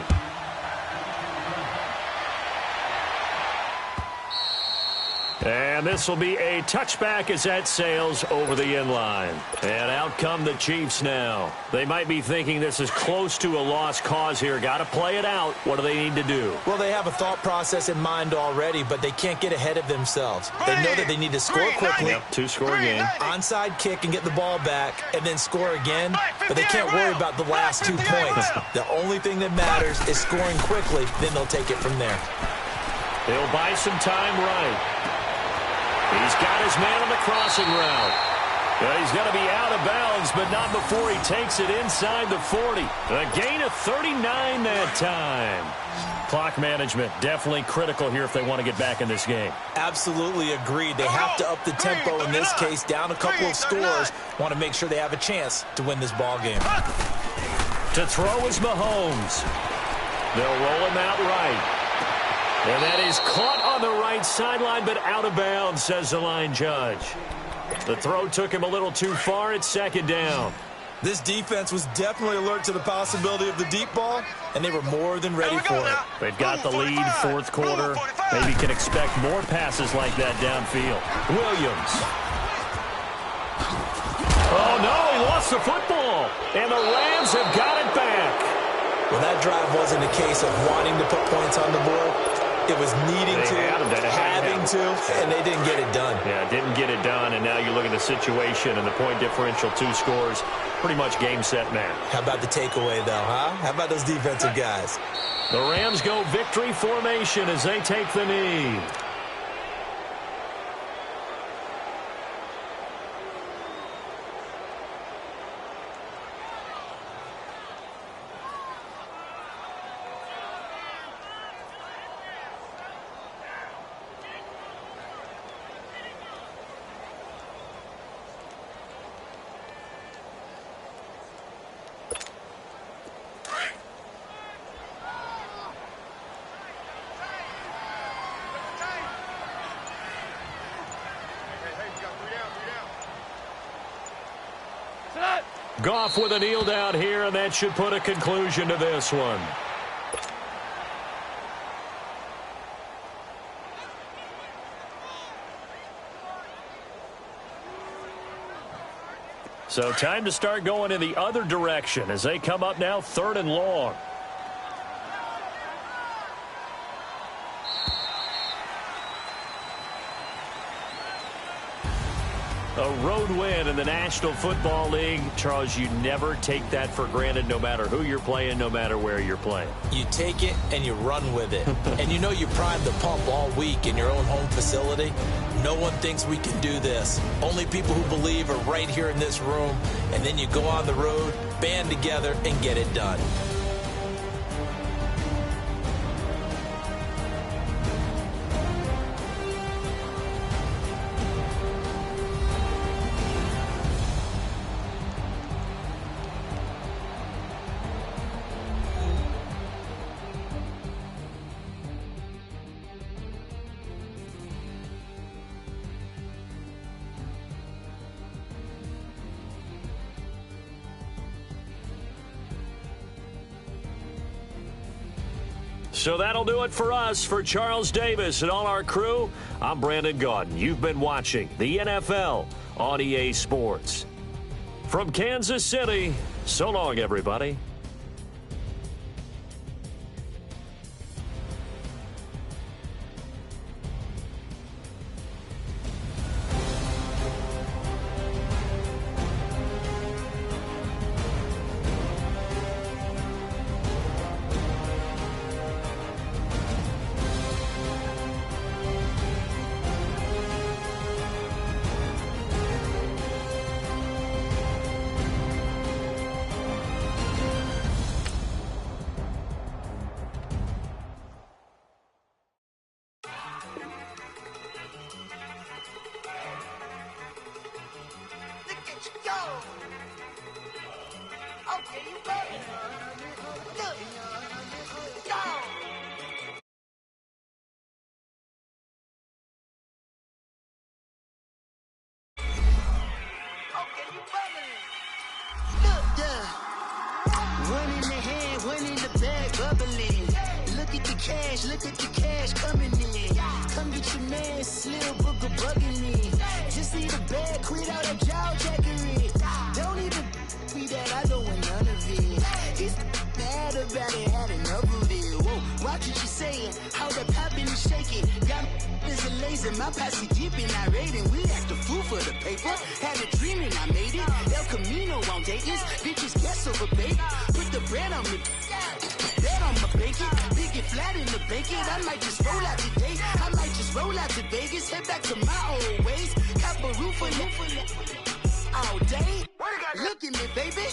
And this will be a touchback as that sails over the end line. And out come the Chiefs now. They might be thinking this is close to a lost cause here. Got to play it out. What do they need to do? Well, they have a thought process in mind already, but they can't get ahead of themselves. They know that they need to score quickly. Yep, 2-score game. Onside kick and get the ball back, and then score again. But they can't worry about the last 2 points. The only thing that matters is scoring quickly. Then they'll take it from there. He'll buy some time right. He's got his man on the crossing route. He's going to be out of bounds, but not before he takes it inside the 40. A gain of 39 that time. Clock management definitely critical here if they want to get back in this game. Absolutely agreed. They have to up the tempo in this case, down a couple of scores. Want to make sure they have a chance to win this ball game. To throw is Mahomes. They'll roll him out right. And that is caught on the right sideline, but out of bounds, says the line judge. The throw took him a little too far. It's second down. This defense was definitely alert to the possibility of the deep ball, and they were more than ready for it. They've got the lead, fourth quarter. Maybe can expect more passes like that downfield. Williams. Oh, no, he lost the football. And the Rams have got it back. Well, that drive wasn't a case of wanting to put points on the board. It was needing to, having to, and they didn't get it done. Yeah, didn't get it done, and now you look at the situation and the point differential, 2 scores, pretty much game, set, match. How about the takeaway, though, huh? How about those defensive guys? The Rams go victory formation as they take the knee. Goff with a kneel down here, and that should put a conclusion to this one. So time to start going in the other direction as they come up now 3rd and long. A road win in the National Football League. Charles, you never take that for granted no matter who you're playing, no matter where you're playing. You take it and you run with it. And you know you primed the pump all week in your own home facility. No one thinks we can do this. Only people who believe are right here in this room. And then you go on the road, band together, and get it done. So that'll do it for us. For Charles Davis and all our crew, I'm Brandon Gaudin. You've been watching the NFL on EA Sports. From Kansas City, so long, everybody. Look at the cash coming in. Come get your man, Slim Booker bugging me. Just need a bag, quit out a jaw jackery. Don't even be that, I don't want none of it. It's bad about it, had enough of it. Whoa, watch what you saying, how the poppin' and shaking. Got is a laser, my posse dipping, I raiding. We act a fool for the paper. Had a dream and I made it. El Camino on Dayton's, bitches guess over bait. Put the bread on me. Bet on my bacon, big it flat in the bacon. I might just roll out today. I might just roll out to Vegas, head back to my old ways. Have a roof all day. Look at me, baby.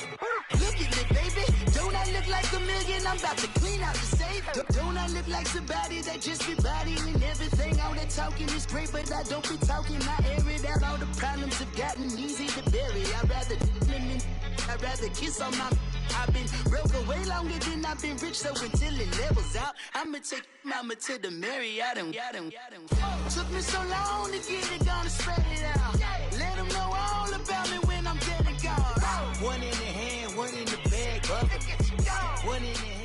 Look at me, baby. Don't I look like a million? I'm about to clean out the safe. Don't I look like somebody that just be bodying everything? All that talking is great, but I don't be talking. I air it out. All the problems have gotten easy to bury. I'd rather kiss on my. I've been broke way longer than I've been rich, so until it levels out, I'ma take mama to the Marriott and took me so long to get it, gonna spread it out. Let them know all about me when I'm dead and gone. One in the hand, one in the bag, one in the hand.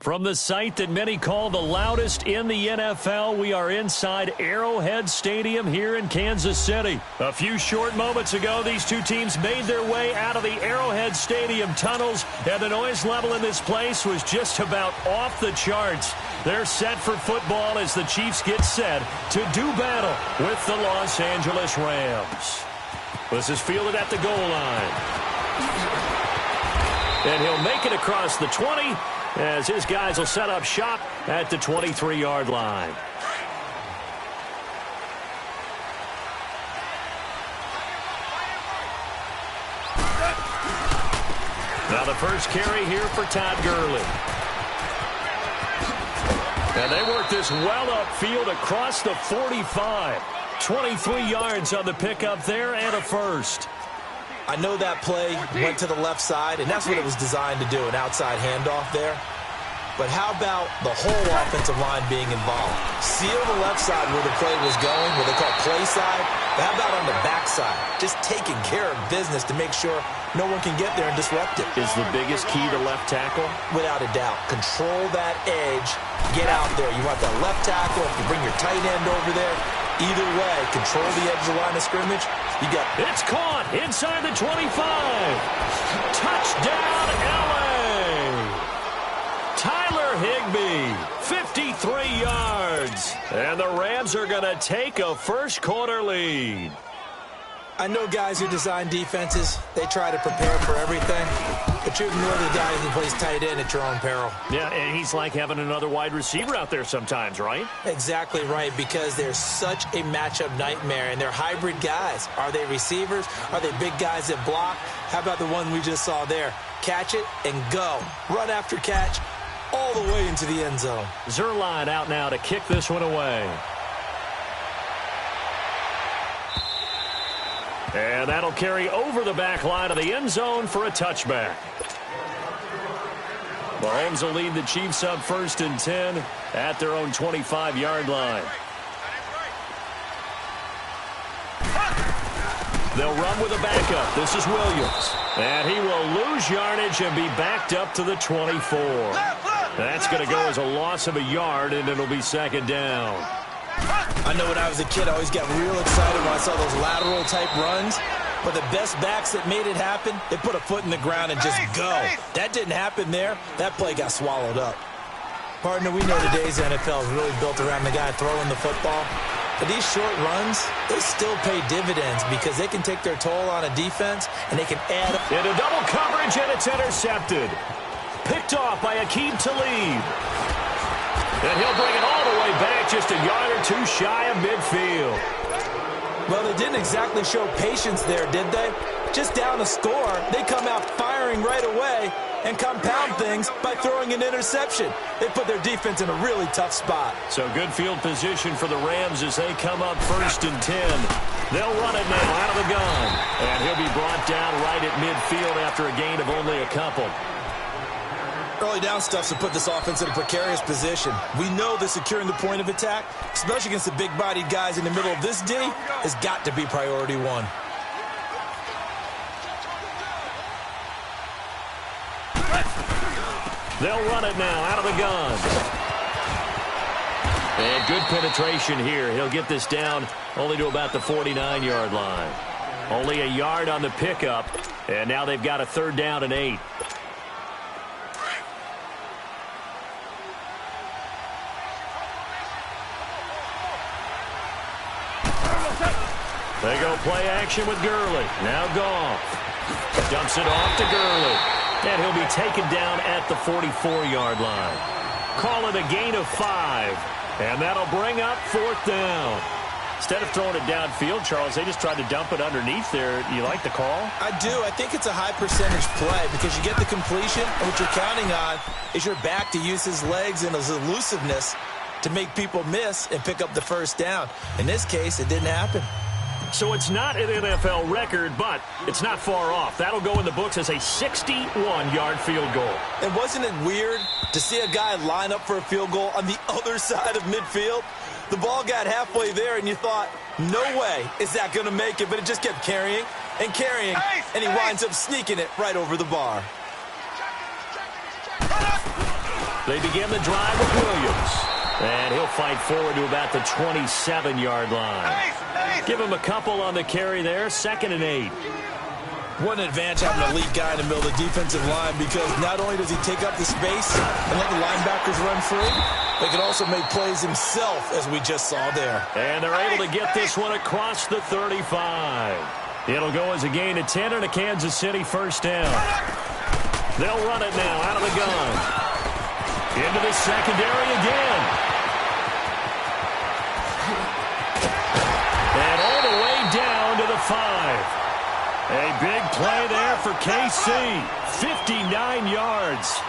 From the site that many call the loudest in the NFL, we are inside Arrowhead Stadium here in Kansas City. A few short moments ago, these two teams made their way out of the Arrowhead Stadium tunnels, and the noise level in this place was just about off the charts. They're set for football as the Chiefs get set to do battle with the Los Angeles Rams. This is fielded at the goal line. And he'll make it across the 20, as his guys will set up shop at the 23-yard line. Now the first carry here for Todd Gurley. And they work this well upfield across the 45. 23 yards on the pickup there and a first. I know that play went to the left side, and that's what it was designed to do, an outside handoff there. But how about the whole offensive line being involved? Seal the left side where the play was going, what they call play side. But how about on the back side? Just taking care of business to make sure no one can get there and disrupt it. Is the biggest key to left tackle? Without a doubt. Control that edge. Get out there. You want that left tackle. If you bring your tight end over there, either way, control the edge of the line of scrimmage. You got. It's caught inside the 25. Touchdown, LA. Tyler Higbee, 53 yards. And the Rams are going to take a first-quarter lead. I know guys who design defenses, they try to prepare for everything, but you ignore the guy who plays tight end at your own peril. Yeah, and he's like having another wide receiver out there sometimes, right? Exactly right, because they're such a matchup nightmare, and they're hybrid guys. Are they receivers? Are they big guys that block? How about the one we just saw there? Catch it and go. Run after catch all the way into the end zone. Zerline out now to kick this one away. And that'll carry over the back line of the end zone for a touchback. Mahomes will lead the Chiefs up 1st and 10 at their own 25-yard line. They'll run with a backup. This is Williams. And he will lose yardage and be backed up to the 24. That's going to go as a loss of a yard, and it'll be 2nd down. I know when I was a kid, I always got real excited when I saw those lateral-type runs. But the best backs that made it happen, they put a foot in the ground and just go. That didn't happen there. That play got swallowed up. Partner, we know today's NFL is really built around the guy throwing the football. But these short runs, they still pay dividends because they can take their toll on a defense and they can add up. Into double coverage, and it's intercepted. Picked off by Aqib Talib. And he'll bring it all the way back, just a yard or two shy of midfield. Well, they didn't exactly show patience there, did they? Just down a score, they come out firing right away and compound things by throwing an interception. They put their defense in a really tough spot. So good field position for the Rams as they come up 1st and 10. They'll run it now out of the gun. And he'll be brought down right at midfield after a gain of only a couple. Early down stuffs to put this offense in a precarious position. We know that securing the point of attack, especially against the big-bodied guys in the middle of this D, has got to be priority one. They'll run it now out of the gun. And good penetration here. He'll get this down only to about the 49-yard line. Only a yard on the pickup, and now they've got a 3rd down and 8. They go play action with Gurley. Now Goff. Dumps it off to Gurley. And he'll be taken down at the 44-yard line. Call it a gain of 5. And that'll bring up 4th down. Instead of throwing it downfield, Charles, they just tried to dump it underneath there. You like the call? I do. I think it's a high-percentage play because you get the completion, and what you're counting on is your back to use his legs and his elusiveness to make people miss and pick up the 1st down. In this case, it didn't happen. So it's not an NFL record, but it's not far off. That'll go in the books as a 61-yard field goal. And wasn't it weird to see a guy line up for a field goal on the other side of midfield? The ball got halfway there, and you thought, no way is that going to make it, but it just kept carrying and carrying, and he winds up sneaking it right over the bar. They begin the drive with Williams. And he'll fight forward to about the 27-yard line. Give him a couple on the carry there. 2nd and 8. What an advantage having an elite guy in the middle of the defensive line, because not only does he take up the space and let the linebackers run free, but he can also make plays himself, as we just saw there. And they're able to get this one across the 35. It'll go as a gain of 10 and a Kansas City 1st down. They'll run it now out of the gun. Into the secondary again. And all the way down to the 5. A big play there for KC. 59 yards.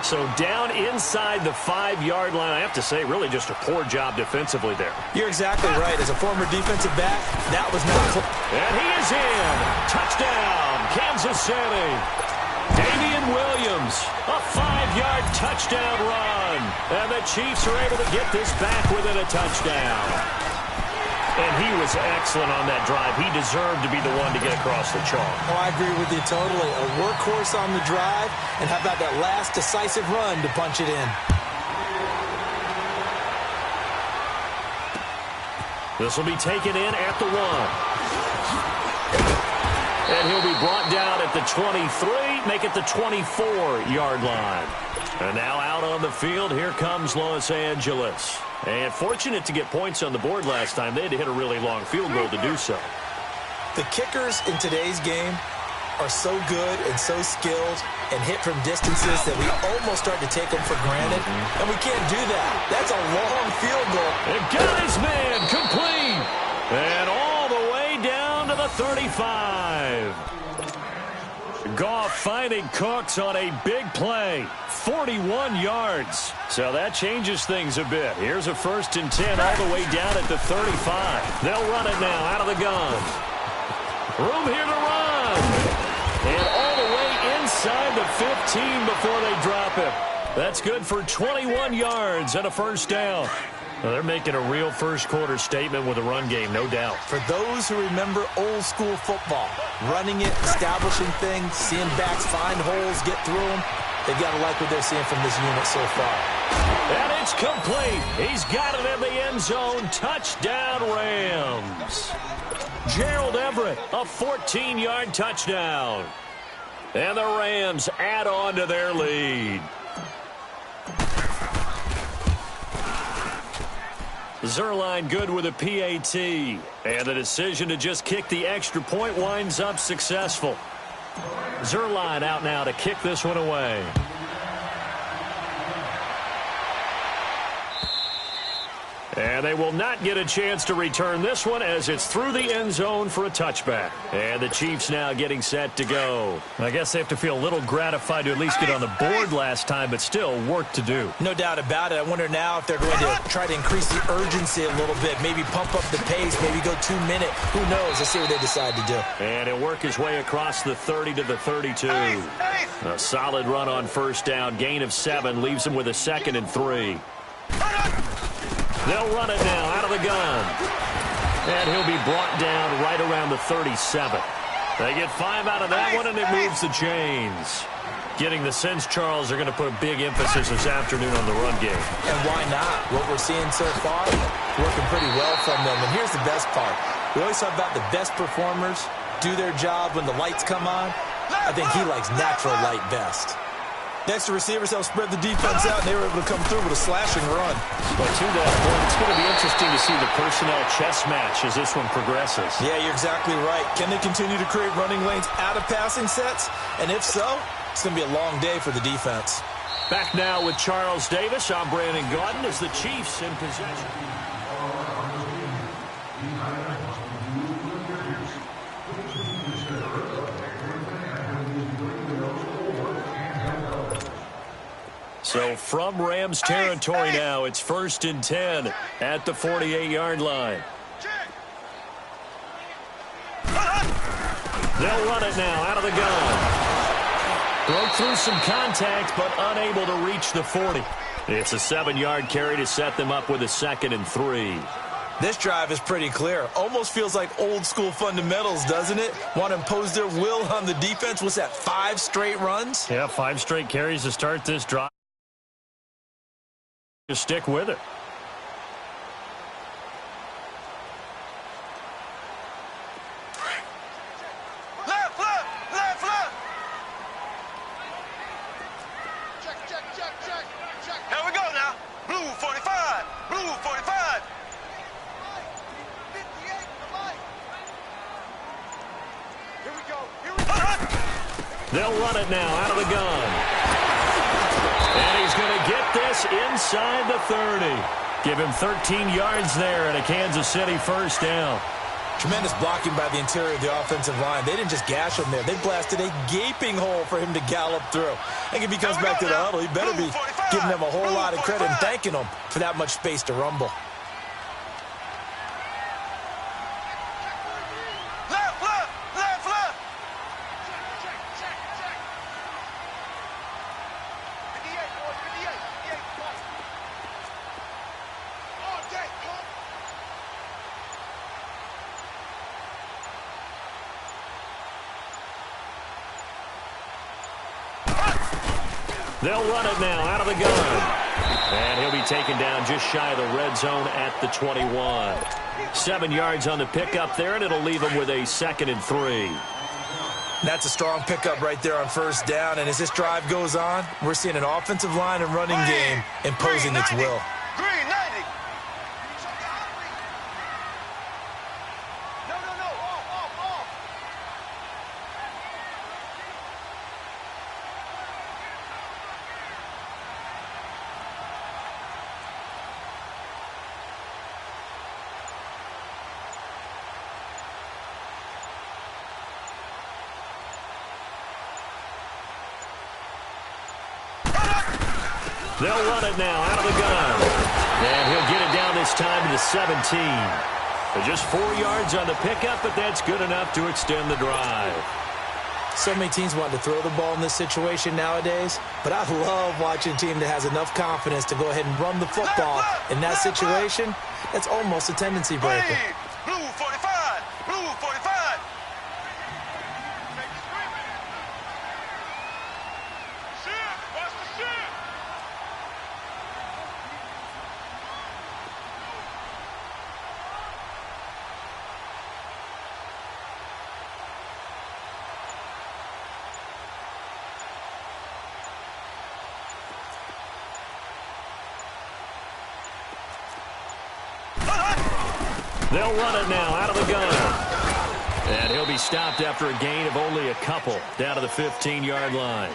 So down inside the 5-yard line. I have to say, really just a poor job defensively there. You're exactly right. As a former defensive back, that was not... And he is in. Touchdown, Kansas City. Damian Williams, a 5-yard touchdown run. And the Chiefs are able to get this back within a touchdown. And he was excellent on that drive. He deserved to be the one to get across the chalk. Oh, I agree with you totally. A workhorse on the drive, and how about that last decisive run to punch it in? This will be taken in at the 1. And he'll be brought down at the 23, make it the 24-yard line. And now out on the field, here comes Los Angeles. And fortunate to get points on the board last time. They had to hit a really long field goal to do so. The kickers in today's game are so good and so skilled and hit from distances that we almost start to take them for granted. And we can't do that. That's a long field goal. And got his man complete. And all the way down to the 35. Goff finding Cooks on a big play. 41 yards. So that changes things a bit. Here's a 1st and 10 all the way down at the 35. They'll run it now out of the gun. Room here to run. And all the way inside the 15 before they drop him. That's good for 21 yards and a 1st down. Well, they're making a real first-quarter statement with a run game, no doubt. For those who remember old-school football, running it, establishing things, seeing backs find holes, get through them, they've got to like what they're seeing from this unit so far. And it's complete. He's got it in the end zone. Touchdown, Rams. Gerald Everett, a 14-yard touchdown. And the Rams add on to their lead. Zerline good with a PAT. And the decision to just kick the extra point winds up successful. Zerline out now to kick this one away. And they will not get a chance to return this one as it's through the end zone for a touchback. And the Chiefs now getting set to go. I guess they have to feel a little gratified to at least get on the board last time, but still work to do. No doubt about it. I wonder now if they're going to try to increase the urgency a little bit, maybe pump up the pace, maybe go 2-minute. Who knows? Let's see what they decide to do. And he'll work his way across the 30 to the 32. A solid run on 1st down. Gain of 7 leaves him with a 2nd and 3. They'll run it now out of the gun. And he'll be brought down right around the 37. They get 5 out of that one, and it moves the chains. Getting the sense, Charles, are going to put a big emphasis this afternoon on the run game. And why not? What we're seeing so far, working pretty well from them. And here's the best part. We always talk about the best performers do their job when the lights come on. I think he likes natural light best. Next, the receivers help spread the defense out, and they were able to come through with a slashing run. But to that point, it's going to be interesting to see the personnel chess match as this one progresses. Yeah, you're exactly right. Can they continue to create running lanes out of passing sets? And if so, it's going to be a long day for the defense. Back now with Charles Davis. I'm Brandon Gaudin as the Chiefs in possession. So from Rams territory now, it's 1st and 10 at the 48-yard line. They'll run it now out of the gun. Broke through some contact, but unable to reach the 40. It's a 7-yard carry to set them up with a 2nd and 3. This drive is pretty clear. Almost feels like old-school fundamentals, doesn't it? Want to impose their will on the defense. What's that, 5 straight runs? Yeah, 5 straight carries to start this drive. Just stick with it. Left. Check. Here we go now. Blue 45. Here we go. They'll run it now out of the gun. And he's going to get this inside the 30. Give him 13 yards there and a Kansas City 1st down. Tremendous blocking by the interior of the offensive line. They didn't just gash him there. They blasted a gaping hole for him to gallop through. And if he comes back to the huddle, he better be giving them a whole lot of credit and thanking them for that much space to rumble. Left. They'll run it now out of the gun. And he'll be taken down just shy of the red zone at the 21. 7 yards on the pickup there, and it'll leave him with a 2nd and 3. That's a strong pickup right there on first down. And as this drive goes on, we're seeing an offensive line and running game imposing its will. Green 90. They'll run it now out of the gun. And he'll get it down this time to the 17. Just 4 yards on the pickup, but that's good enough to extend the drive. So many teams want to throw the ball in this situation nowadays, but I love watching a team that has enough confidence to go ahead and run the football. In that situation, that's almost a tendency breaker. Blue 45. Blue 45. Shift. Watch the shift. They'll run it now out of the gun. And he'll be stopped after a gain of only a couple down to the 15-yard line.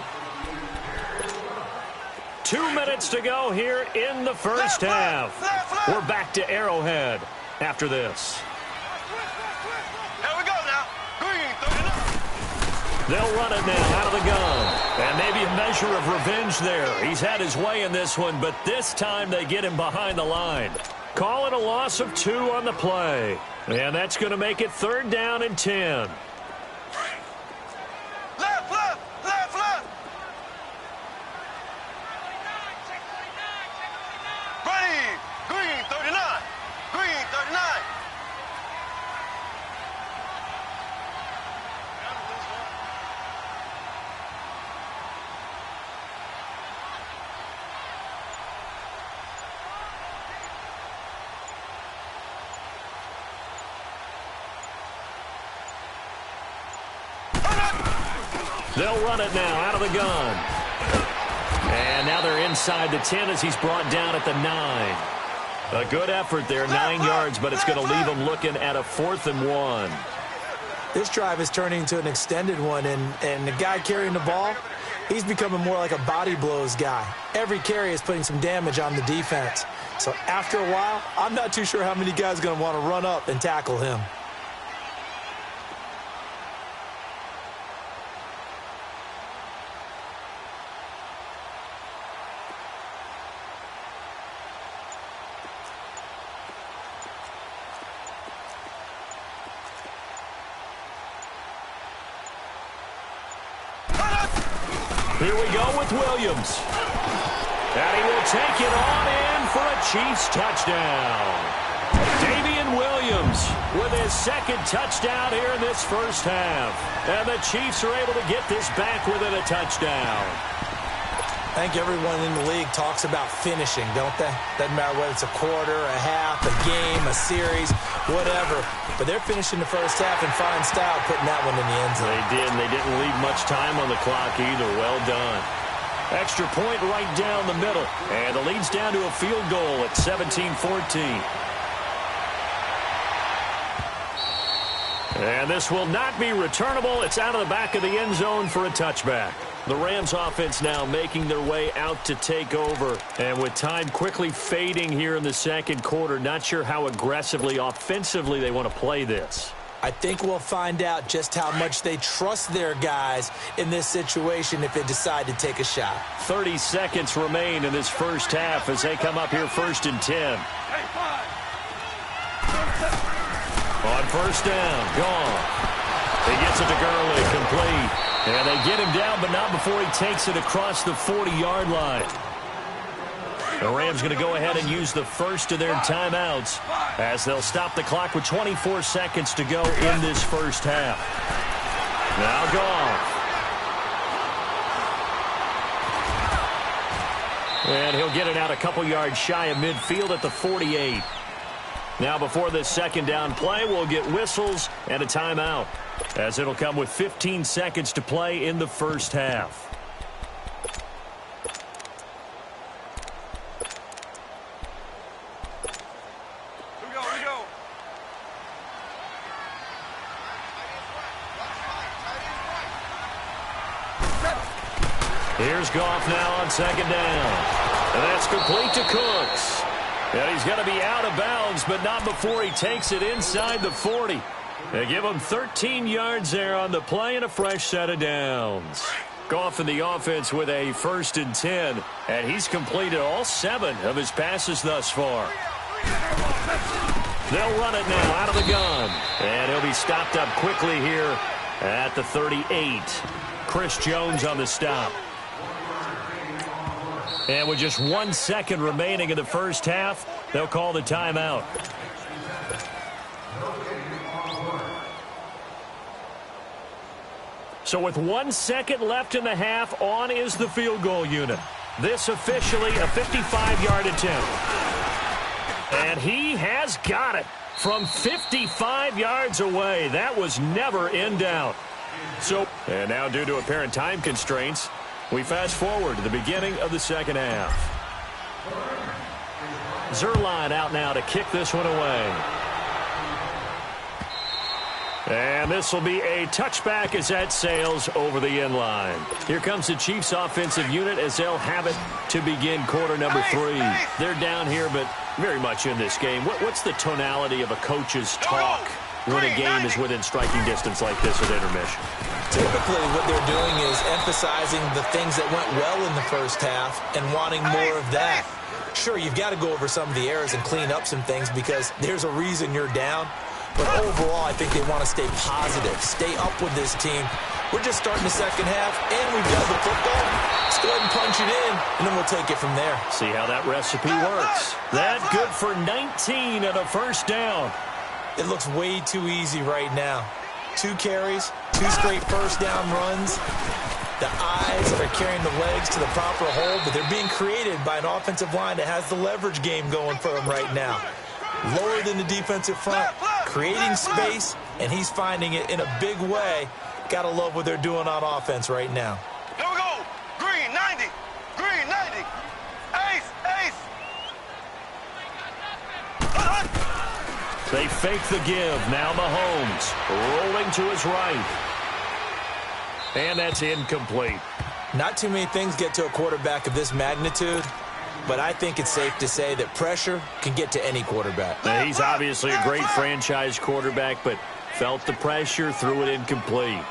2 minutes to go here in the first half. We're back to Arrowhead after this. Here we go now. Green 39. They'll run it now out of the gun. And maybe a measure of revenge there. He's had his way in this one, but this time they get him behind the line. Call it a loss of 2 on the play. And that's going to make it 3rd down and 10. Left, left, left, left. Ready. Green 39. Green 39. They'll run it now out of the gun. And now they're inside the 10 as he's brought down at the 9. A good effort there, 9 yards, but it's going to leave him looking at a 4th and 1. This drive is turning into an extended one, and the guy carrying the ball, he's becoming more like a body blows guy. Every carry is putting some damage on the defense. So after a while, I'm not too sure how many guys are going to want to run up and tackle him. Here we go with Williams. And he will take it on in for a Chiefs touchdown. Damian Williams with his 2nd touchdown here in this first half. And the Chiefs are able to get this back within a touchdown. I think everyone in the league talks about finishing, don't they? Doesn't matter whether it's a quarter, a half, a game, a series, whatever. But they're finishing the first half in fine style, putting that one in the end zone. They did, and they didn't leave much time on the clock either. Well done. Extra point right down the middle. And the lead's down to a field goal at 17-14. And this will not be returnable. It's out of the back of the end zone for a touchback. The Rams offense now making their way out to take over. And with time quickly fading here in the 2nd quarter, not sure how aggressively, offensively they want to play this. I think we'll find out just how much they trust their guys in this situation if they decide to take a shot. 30 seconds remain in this first half as they come up here 1st and 10. On first down, gone. He gets it to Gurley, complete. And they get him down, but not before he takes it across the 40-yard line. The Rams going to go ahead and use the first of their timeouts as they'll stop the clock with 24 seconds to go in this first half. Now Goff. And he'll get it out a couple yards shy of midfield at the 48. Now before this second down play, we'll get whistles and a timeout, as it'll come with 15 seconds to play in the first half. Here's Goff now on second down. And that's complete to Cooks. And he's going to be out of bounds, but not before he takes it inside the 40. They give him 13 yards there on the play and a fresh set of downs. Goff in the offense with a 1st and 10, and he's completed all 7 of his passes thus far. They'll run it now out of the gun. And he'll be stopped up quickly here at the 38. Chris Jones on the stop. And with just 1 second remaining in the first half, they'll call the timeout. So with 1 second left in the half, on is the field goal unit. This officially a 55-yard attempt. And he has got it from 55 yards away. That was never in doubt. And now due to apparent time constraints, we fast forward to the beginning of the second half. Zerline out now to kick this one away. And this will be a touchback as that sails over the end line. Here comes the Chiefs offensive unit as they'll have it to begin quarter number 3. They're down here, but very much in this game. What's the tonality of a coach's talk when a game is within striking distance like this at intermission? Typically what they're doing is emphasizing the things that went well in the first half and wanting more of that. Sure, you've got to go over some of the errors and clean up some things because there's a reason you're down. But overall, I think they want to stay positive, stay up with this team. We're just starting the second half, and we've got the football. Let's go ahead and punch it in, and then we'll take it from there. See how that recipe works. That good for 19 and a first down. It looks way too easy right now. 2 carries, 2 straight first down runs. The eyes are carrying the legs to the proper hold, but they're being created by an offensive line that has the leverage game going for them right now. Lower than the defensive front, creating space, and he's finding it in a big way. Gotta love what they're doing on offense right now. Here we go. Green 90. Green 90. Ace. Ace. They fake the give. Now Mahomes rolling to his right. And that's incomplete. Not too many things get to a quarterback of this magnitude, but I think it's safe to say that pressure can get to any quarterback. Now, he's obviously a great franchise quarterback, but felt the pressure, threw it incomplete.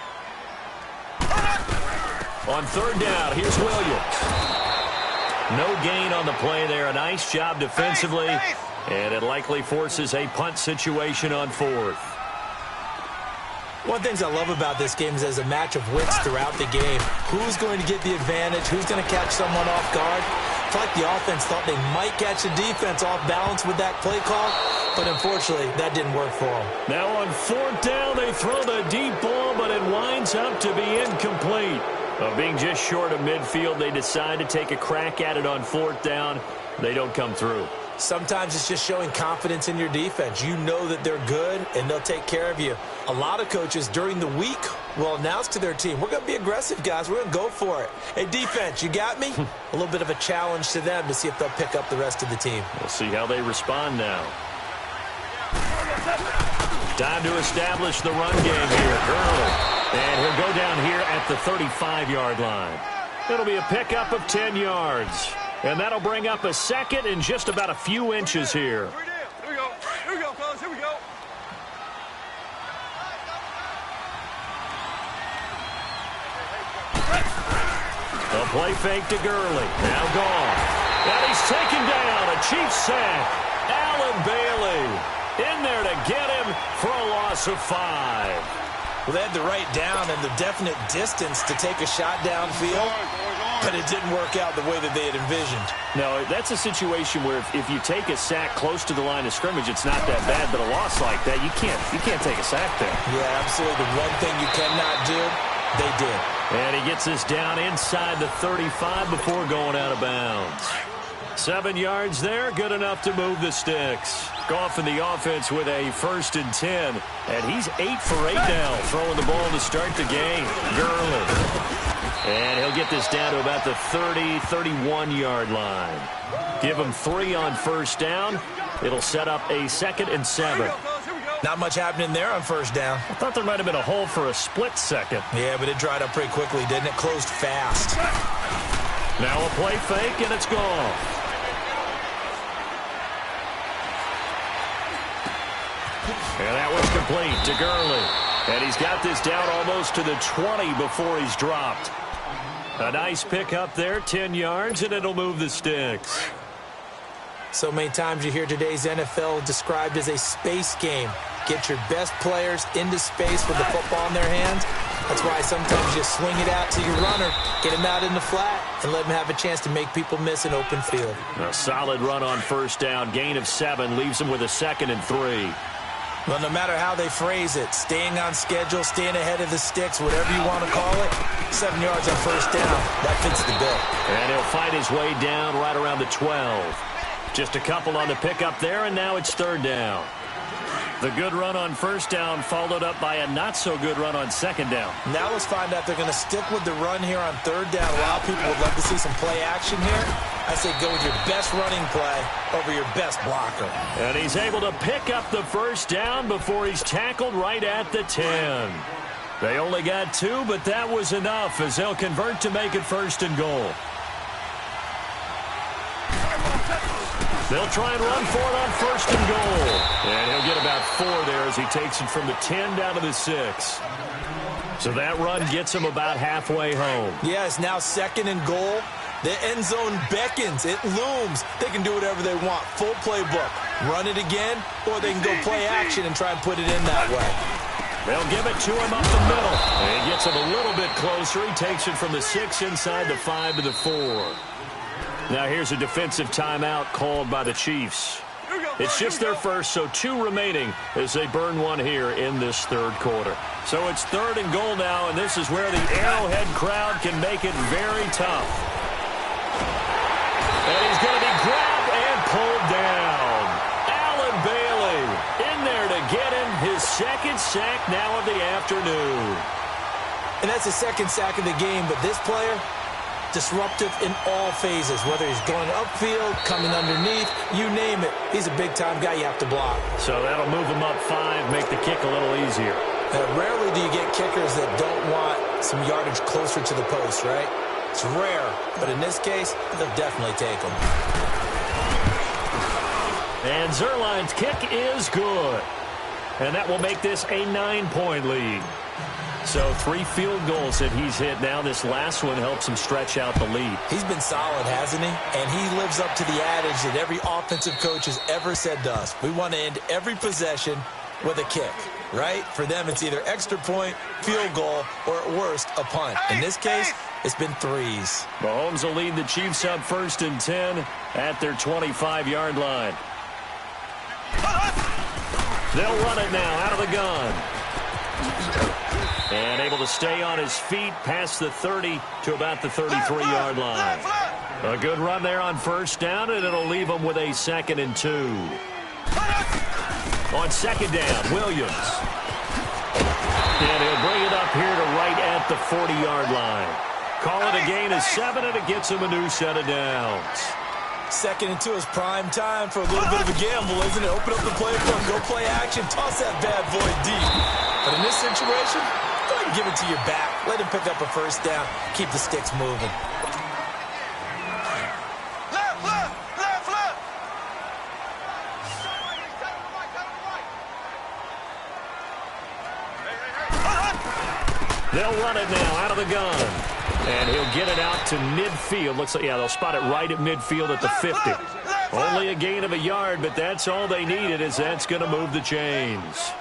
On third down, here's Williams. No gain on the play there. A nice job defensively, and it likely forces a punt situation on 4th. One of the things I love about this game is there's a match of wits throughout the game. Who's going to get the advantage? Who's going to catch someone off guard? I feel like the offense thought they might catch the defense off balance with that play call, but unfortunately, that didn't work for them. Now on 4th down, they throw the deep ball, but it winds up to be incomplete. Being just short of midfield, they decide to take a crack at it on 4th down. They don't come through. Sometimes it's just showing confidence in your defense. You know that they're good, and they'll take care of you. A lot of coaches during the week will announce to their team, we're going to be aggressive, guys. We're going to go for it. Hey, defense, you got me? A little bit of a challenge to them to see if they'll pick up the rest of the team. We'll see how they respond now. Time to establish the run game here. Gurley. And he'll go down here at the 35-yard line. It'll be a pickup of 10 yards. And that'll bring up a second in just about a few inches here. Here we go. Here we go, fellas. Here we go. A play fake to Gurley. Now gone. And he's taken down. A Chiefs sack. Allen Bailey in there to get him for a loss of 5. Well, they had the right down and the definite distance to take a shot downfield, but it didn't work out the way that they had envisioned. No, that's a situation where if you take a sack close to the line of scrimmage, it's not that bad, but a loss like that, you can't take a sack there. Yeah, absolutely. The one thing you cannot do, they did. And he gets this down inside the 35 before going out of bounds. 7 yards there, good enough to move the sticks. Goff in the offense with a 1st and 10. And he's 8 for 8 now, throwing the ball to start the game. Gurley. And he'll get this down to about the 30, 31-yard line. Give him 3 on 1st down. It'll set up a 2nd and 7. Not much happening there on 1st down. I thought there might have been a hole for a split second. Yeah, but it dried up pretty quickly, didn't it? Closed fast. Now a play fake, and it's gone. And that was complete to Gurley. And he's got this down almost to the 20 before he's dropped. A nice pickup there, 10 yards, and it'll move the sticks. So many times you hear today's NFL described as a space game. Get your best players into space with the football in their hands. That's why sometimes you swing it out to your runner, get him out in the flat, and let him have a chance to make people miss an open field. A solid run on 1st down, gain of 7, leaves him with a 2nd and 3. Well, no matter how they phrase it, staying on schedule, staying ahead of the sticks, whatever you want to call it, 7 yards on 1st down, that fits the bill. And he'll fight his way down right around the 12. Just a couple on the pickup there, and now it's 3rd down. The good run on 1st down followed up by a not-so-good run on 2nd down. Now let's find out they're going to stick with the run here on 3rd down. A lot of people would love to see some play action here. I say go with your best running play over your best blocker. And he's able to pick up the 1st down before he's tackled right at the 10. They only got 2, but that was enough as they'll convert to make it 1st and goal. They'll try and run for it on 1st and goal. And he'll get about 4 there as he takes it from the 10 down to the 6. So that run gets him about halfway home. Yeah, it's now 2nd and goal. The end zone beckons. It looms. They can do whatever they want. Full playbook. Run it again, or they can go play action and try and put it in that way. They'll give it to him up the middle. And he gets him a little bit closer. He takes it from the 6 inside the 5 to the 4. Now here's a defensive timeout called by the Chiefs. It's just their first, so 2 remaining as they burn one here in this 3rd quarter. So it's 3rd and goal now, and this is where the Arrowhead crowd can make it very tough. And he's going to be grabbed and pulled down. Allen Bailey in there to get him his 2nd sack now of the afternoon. And that's the 2nd sack of the game, but this player, disruptive in all phases, whether he's going upfield, coming underneath, you name it. He's a big-time guy you have to block. So that'll move him up 5, make the kick a little easier. Rarely do you get kickers that don't want some yardage closer to the post, right? It's rare, but in this case, they'll definitely take him. And Zerline's kick is good. And that will make this a 9-point lead. So 3 field goals that he's hit now. This last one helps him stretch out the lead. He's been solid, hasn't he? And he lives up to the adage that every offensive coach has ever said to us. We want to end every possession with a kick, right? For them, it's either extra point, field goal, or at worst, a punt. In this case, it's been 3s. Mahomes will lead the Chiefs up 1st and 10 at their 25-yard line. They'll run it now out of the gun. And able to stay on his feet past the 30 to about the 33-yard line. A good run there on 1st down, and it'll leave him with a 2nd and 2. On 2nd down, Williams. And he'll bring it up here to right at the 40-yard line. Call it a gain of 7, and it gets him a new set of downs. 2nd and 2 is prime time for a little bit of a gamble, isn't it? Open up the playbook, go play action, toss that bad boy deep. But in this situation, go ahead and give it to your back. Let him pick up a 1st down. Keep the sticks moving. They'll run it now out of the gun. And he'll get it out to midfield. Looks like, yeah, they'll spot it right at midfield at the 50. Only a gain of a yard, but that's all they needed, as that's going to move the chains.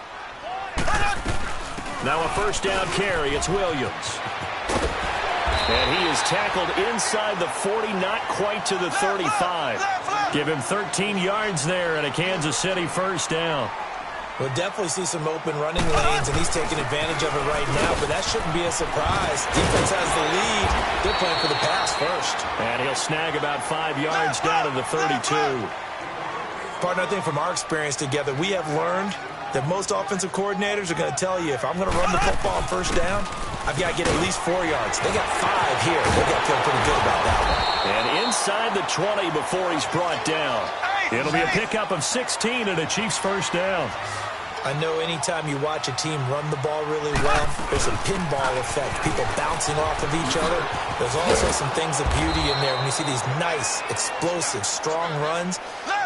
Now a 1st down carry. It's Williams. And he is tackled inside the 40, not quite to the 35. Give him 13 yards there and a Kansas City 1st down. We'll definitely see some open running lanes, and he's taking advantage of it right now, but that shouldn't be a surprise. Defense has the lead. They're playing for the pass first. And he'll snag about 5 yards down to the 32. Partner, I think from our experience together, we have learned that most offensive coordinators are going to tell you, if I'm going to run the football on first down, I've got to get at least 4 yards. They got 5 here. They got to feel pretty good about that one. And inside the 20 before he's brought down. It'll be a pickup of 16 and a Chiefs first down. I know anytime you watch a team run the ball really well, there's a pinball effect, people bouncing off of each other. There's also some things of beauty in there when you see these nice, explosive, strong runs.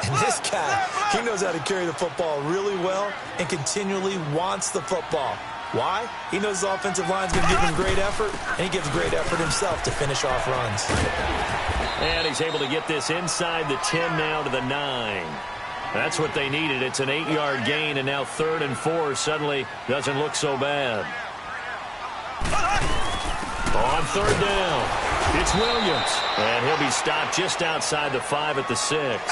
And this guy, he knows how to carry the football really well and continually wants the football. Why? He knows his offensive line's going to give him great effort, and he gives great effort himself to finish off runs. And he's able to get this inside the 10 now to the 9. That's what they needed. It's an 8-yard gain, and now 3rd and 4 suddenly doesn't look so bad. On 3rd down, it's Williams. And he'll be stopped just outside the 5 at the 6.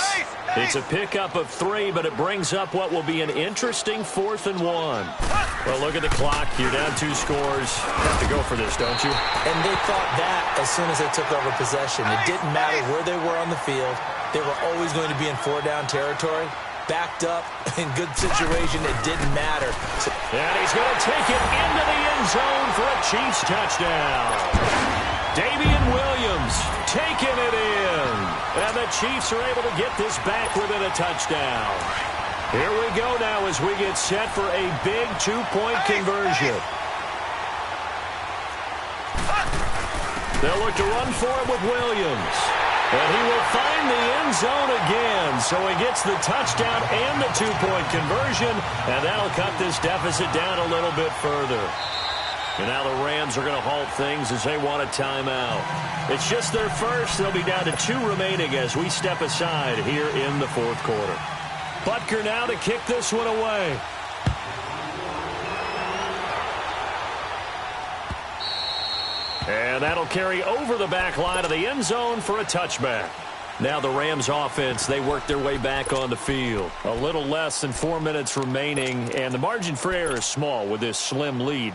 It's a pickup of 3, but it brings up what will be an interesting 4th and 1. Well, look at the clock. You're down 2 scores. Have to go for this, don't you? And they thought that as soon as they took over possession. It didn't matter where they were on the field. They were always going to be in 4-down territory. Backed up, in good situation, it didn't matter. And he's going to take it into the end zone for a Chiefs touchdown. Damian Williams taking it in. And the Chiefs are able to get this back within a touchdown. Here we go now as we get set for a big 2-point conversion. They'll look to run for it with Williams. And he will find the end zone again. So he gets the touchdown and the 2-point conversion. And that'll cut this deficit down a little bit further. And now the Rams are going to halt things as they want a timeout. It's just their first. They'll be down to 2 remaining as we step aside here in the 4th quarter. Butker now to kick this one away. And that'll carry over the back line of the end zone for a touchback. Now the Rams offense, they work their way back on the field. A little less than 4 minutes remaining, and the margin for error is small with this slim lead.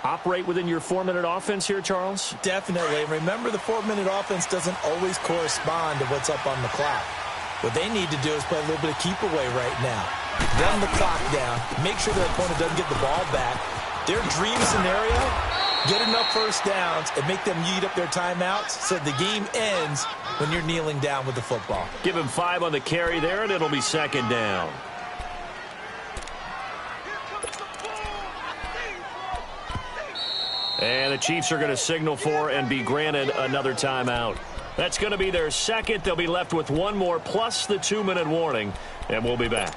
Operate within your 4-minute offense here, Charles? Definitely. Remember, the 4-minute offense doesn't always correspond to what's up on the clock. What they need to do is play a little bit of keep away right now. Run the clock down. Make sure their opponent doesn't get the ball back. Their dream scenario, get enough first downs and make them eat up their timeouts so the game ends when you're kneeling down with the football. Give him 5 on the carry there, and it'll be 2nd down. And the Chiefs are going to signal for and be granted another timeout. That's going to be their 2nd. They'll be left with 1 more plus the 2-minute warning, and we'll be back.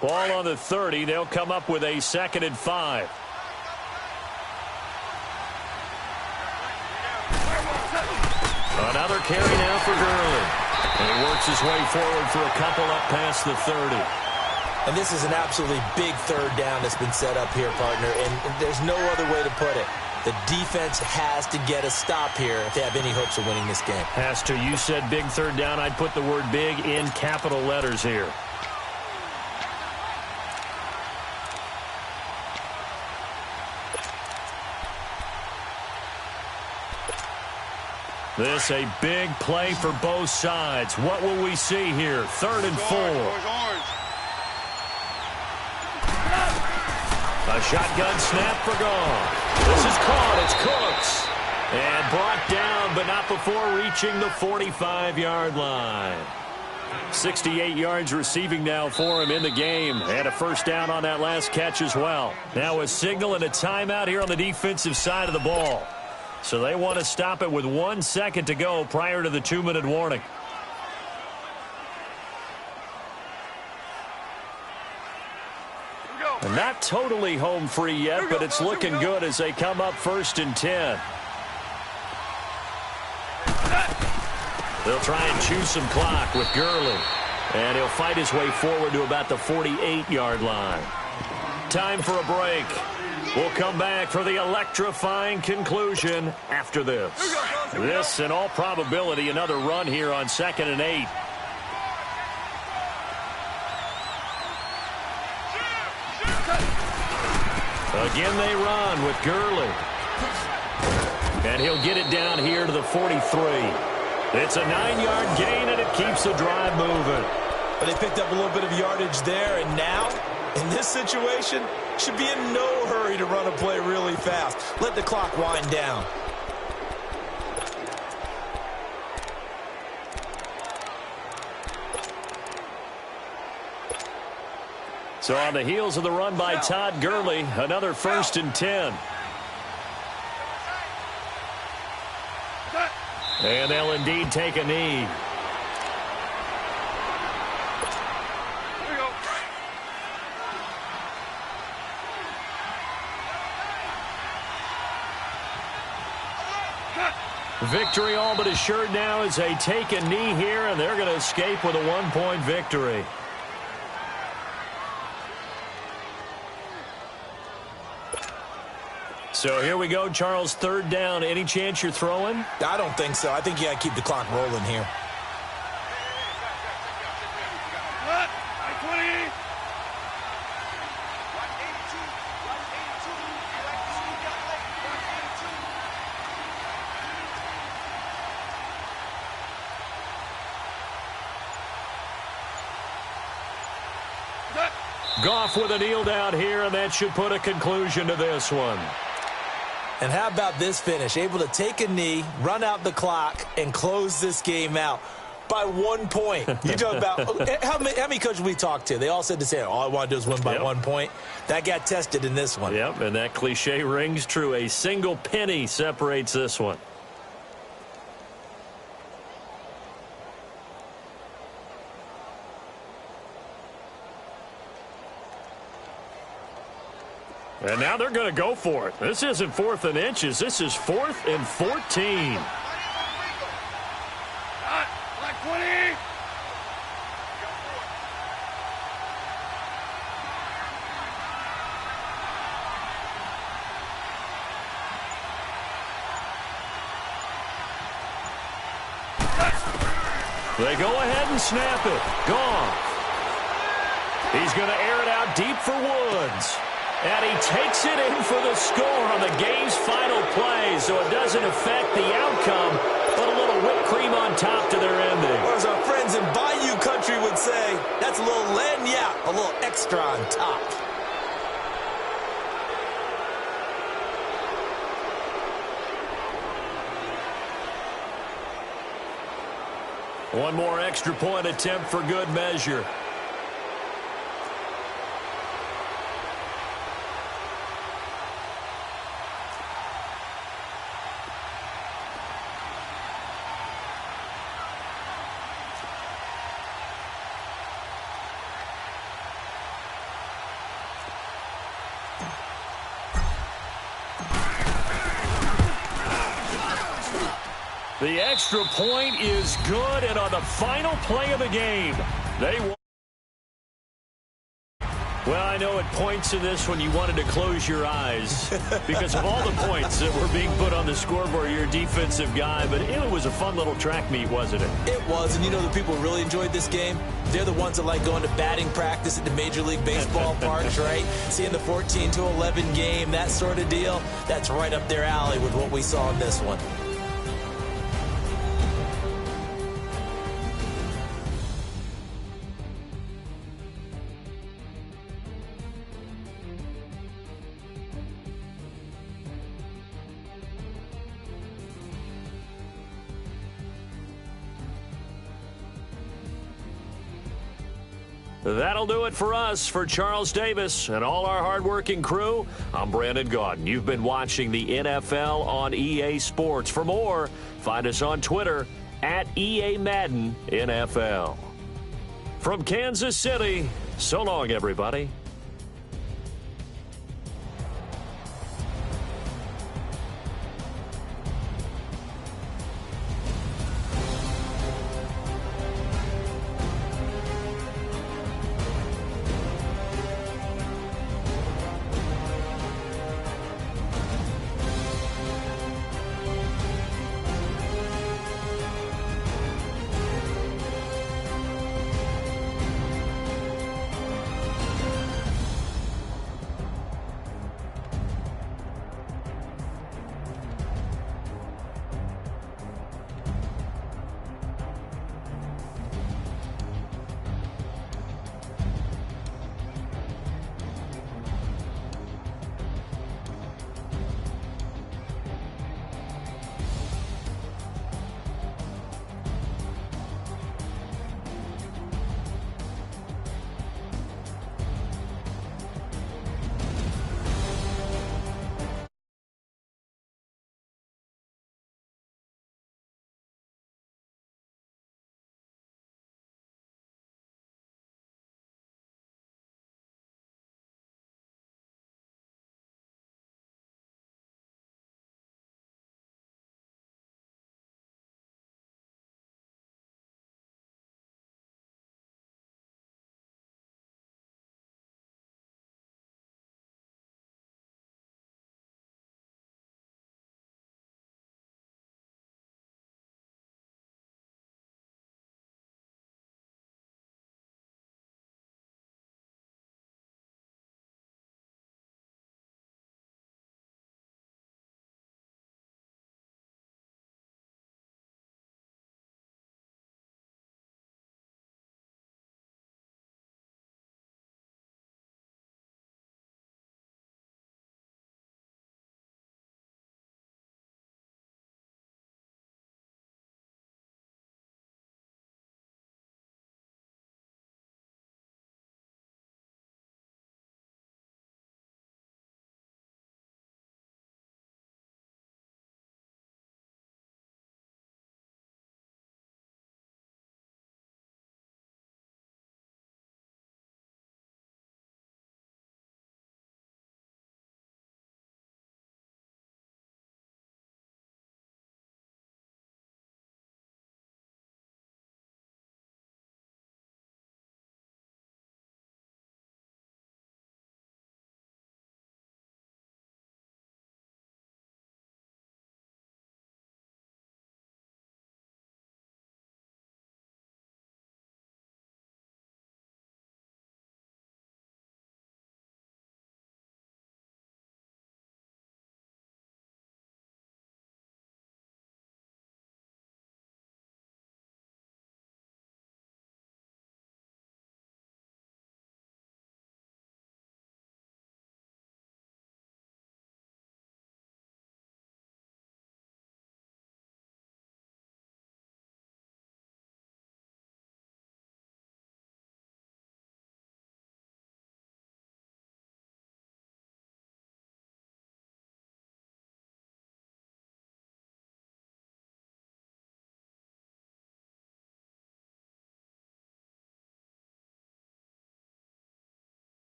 Ball on the 30. They'll come up with a 2nd and 5. Another carry now for Gurley. And he works his way forward for a couple up past the 30. And this is an absolutely big 3rd down that's been set up here, partner, and there's no other way to put it. The defense has to get a stop here if they have any hopes of winning this game. Has to. You said big 3rd down. I'd put the word big in capital letters here. This a big play for both sides. What will we see here? 3rd and 4. A shotgun snap for Gone. This is caught. It's Cooks. And brought down, but not before reaching the 45-yard line. 68 yards receiving now for him in the game. And a first down on that last catch as well. Now a signal and a timeout here on the defensive side of the ball. So they want to stop it with 1 second to go prior to the 2-minute warning. And not totally home free yet, but it's looking good as they come up 1st and 10. They'll try and chew some clock with Gurley. And he'll fight his way forward to about the 48-yard line. Time for a break. We'll come back for the electrifying conclusion after this. This, in all probability, another run here on 2nd and 8. Again they run with Gurley. And he'll get it down here to the 43. It's a 9-yard gain, and it keeps the drive moving. But they picked up a little bit of yardage there, and now, in this situation, should be in no hurry to run a play really fast. Let the clock wind down. So on the heels of the run by Todd Gurley, another 1st and 10. And they'll indeed take a knee. Victory all but assured now as they take a knee here, and they're going to escape with a 1-point victory. So here we go, Charles, 3rd down. Any chance you're throwing? I don't think so. I think you got to keep the clock rolling here. Goff with a kneel down here, and that should put a conclusion to this one. And how about this finish? Able to take a knee, run out the clock, and close this game out by 1 point. You talk about how many coaches we talked to? They all said the same. All I want to do is win by 1 point. That got tested in this one. Yep, and that cliche rings true. A single penny separates this one. And now they're going to go for it. This isn't 4th and inches. This is 4th and 14. They go ahead and snap it. Gone. He's going to air it out deep for Woods. And he takes it in for the score on the game's final play, so it doesn't affect the outcome, but a little whipped cream on top to their ending. Or as our friends in Bayou Country would say, that's a little lagniappe, a little extra on top. One more extra point attempt for good measure. The extra point is good, and on the final play of the game, they won. Well, I know at points in this one you wanted to close your eyes because of all the points that were being put on the scoreboard. You're a defensive guy, but it was a fun little track meet, wasn't it? It was, and you know the people who really enjoyed this game? They're the ones that like going to batting practice at the Major League Baseball parks, right? Seeing the 14-11 game, that sort of deal, that's right up their alley with what we saw in this one. That'll do it for us. For Charles Davis and all our hardworking crew, I'm Brandon Gaudin. You've been watching the NFL on EA Sports. For more, find us on Twitter at EA Madden NFL. From Kansas City, so long, everybody.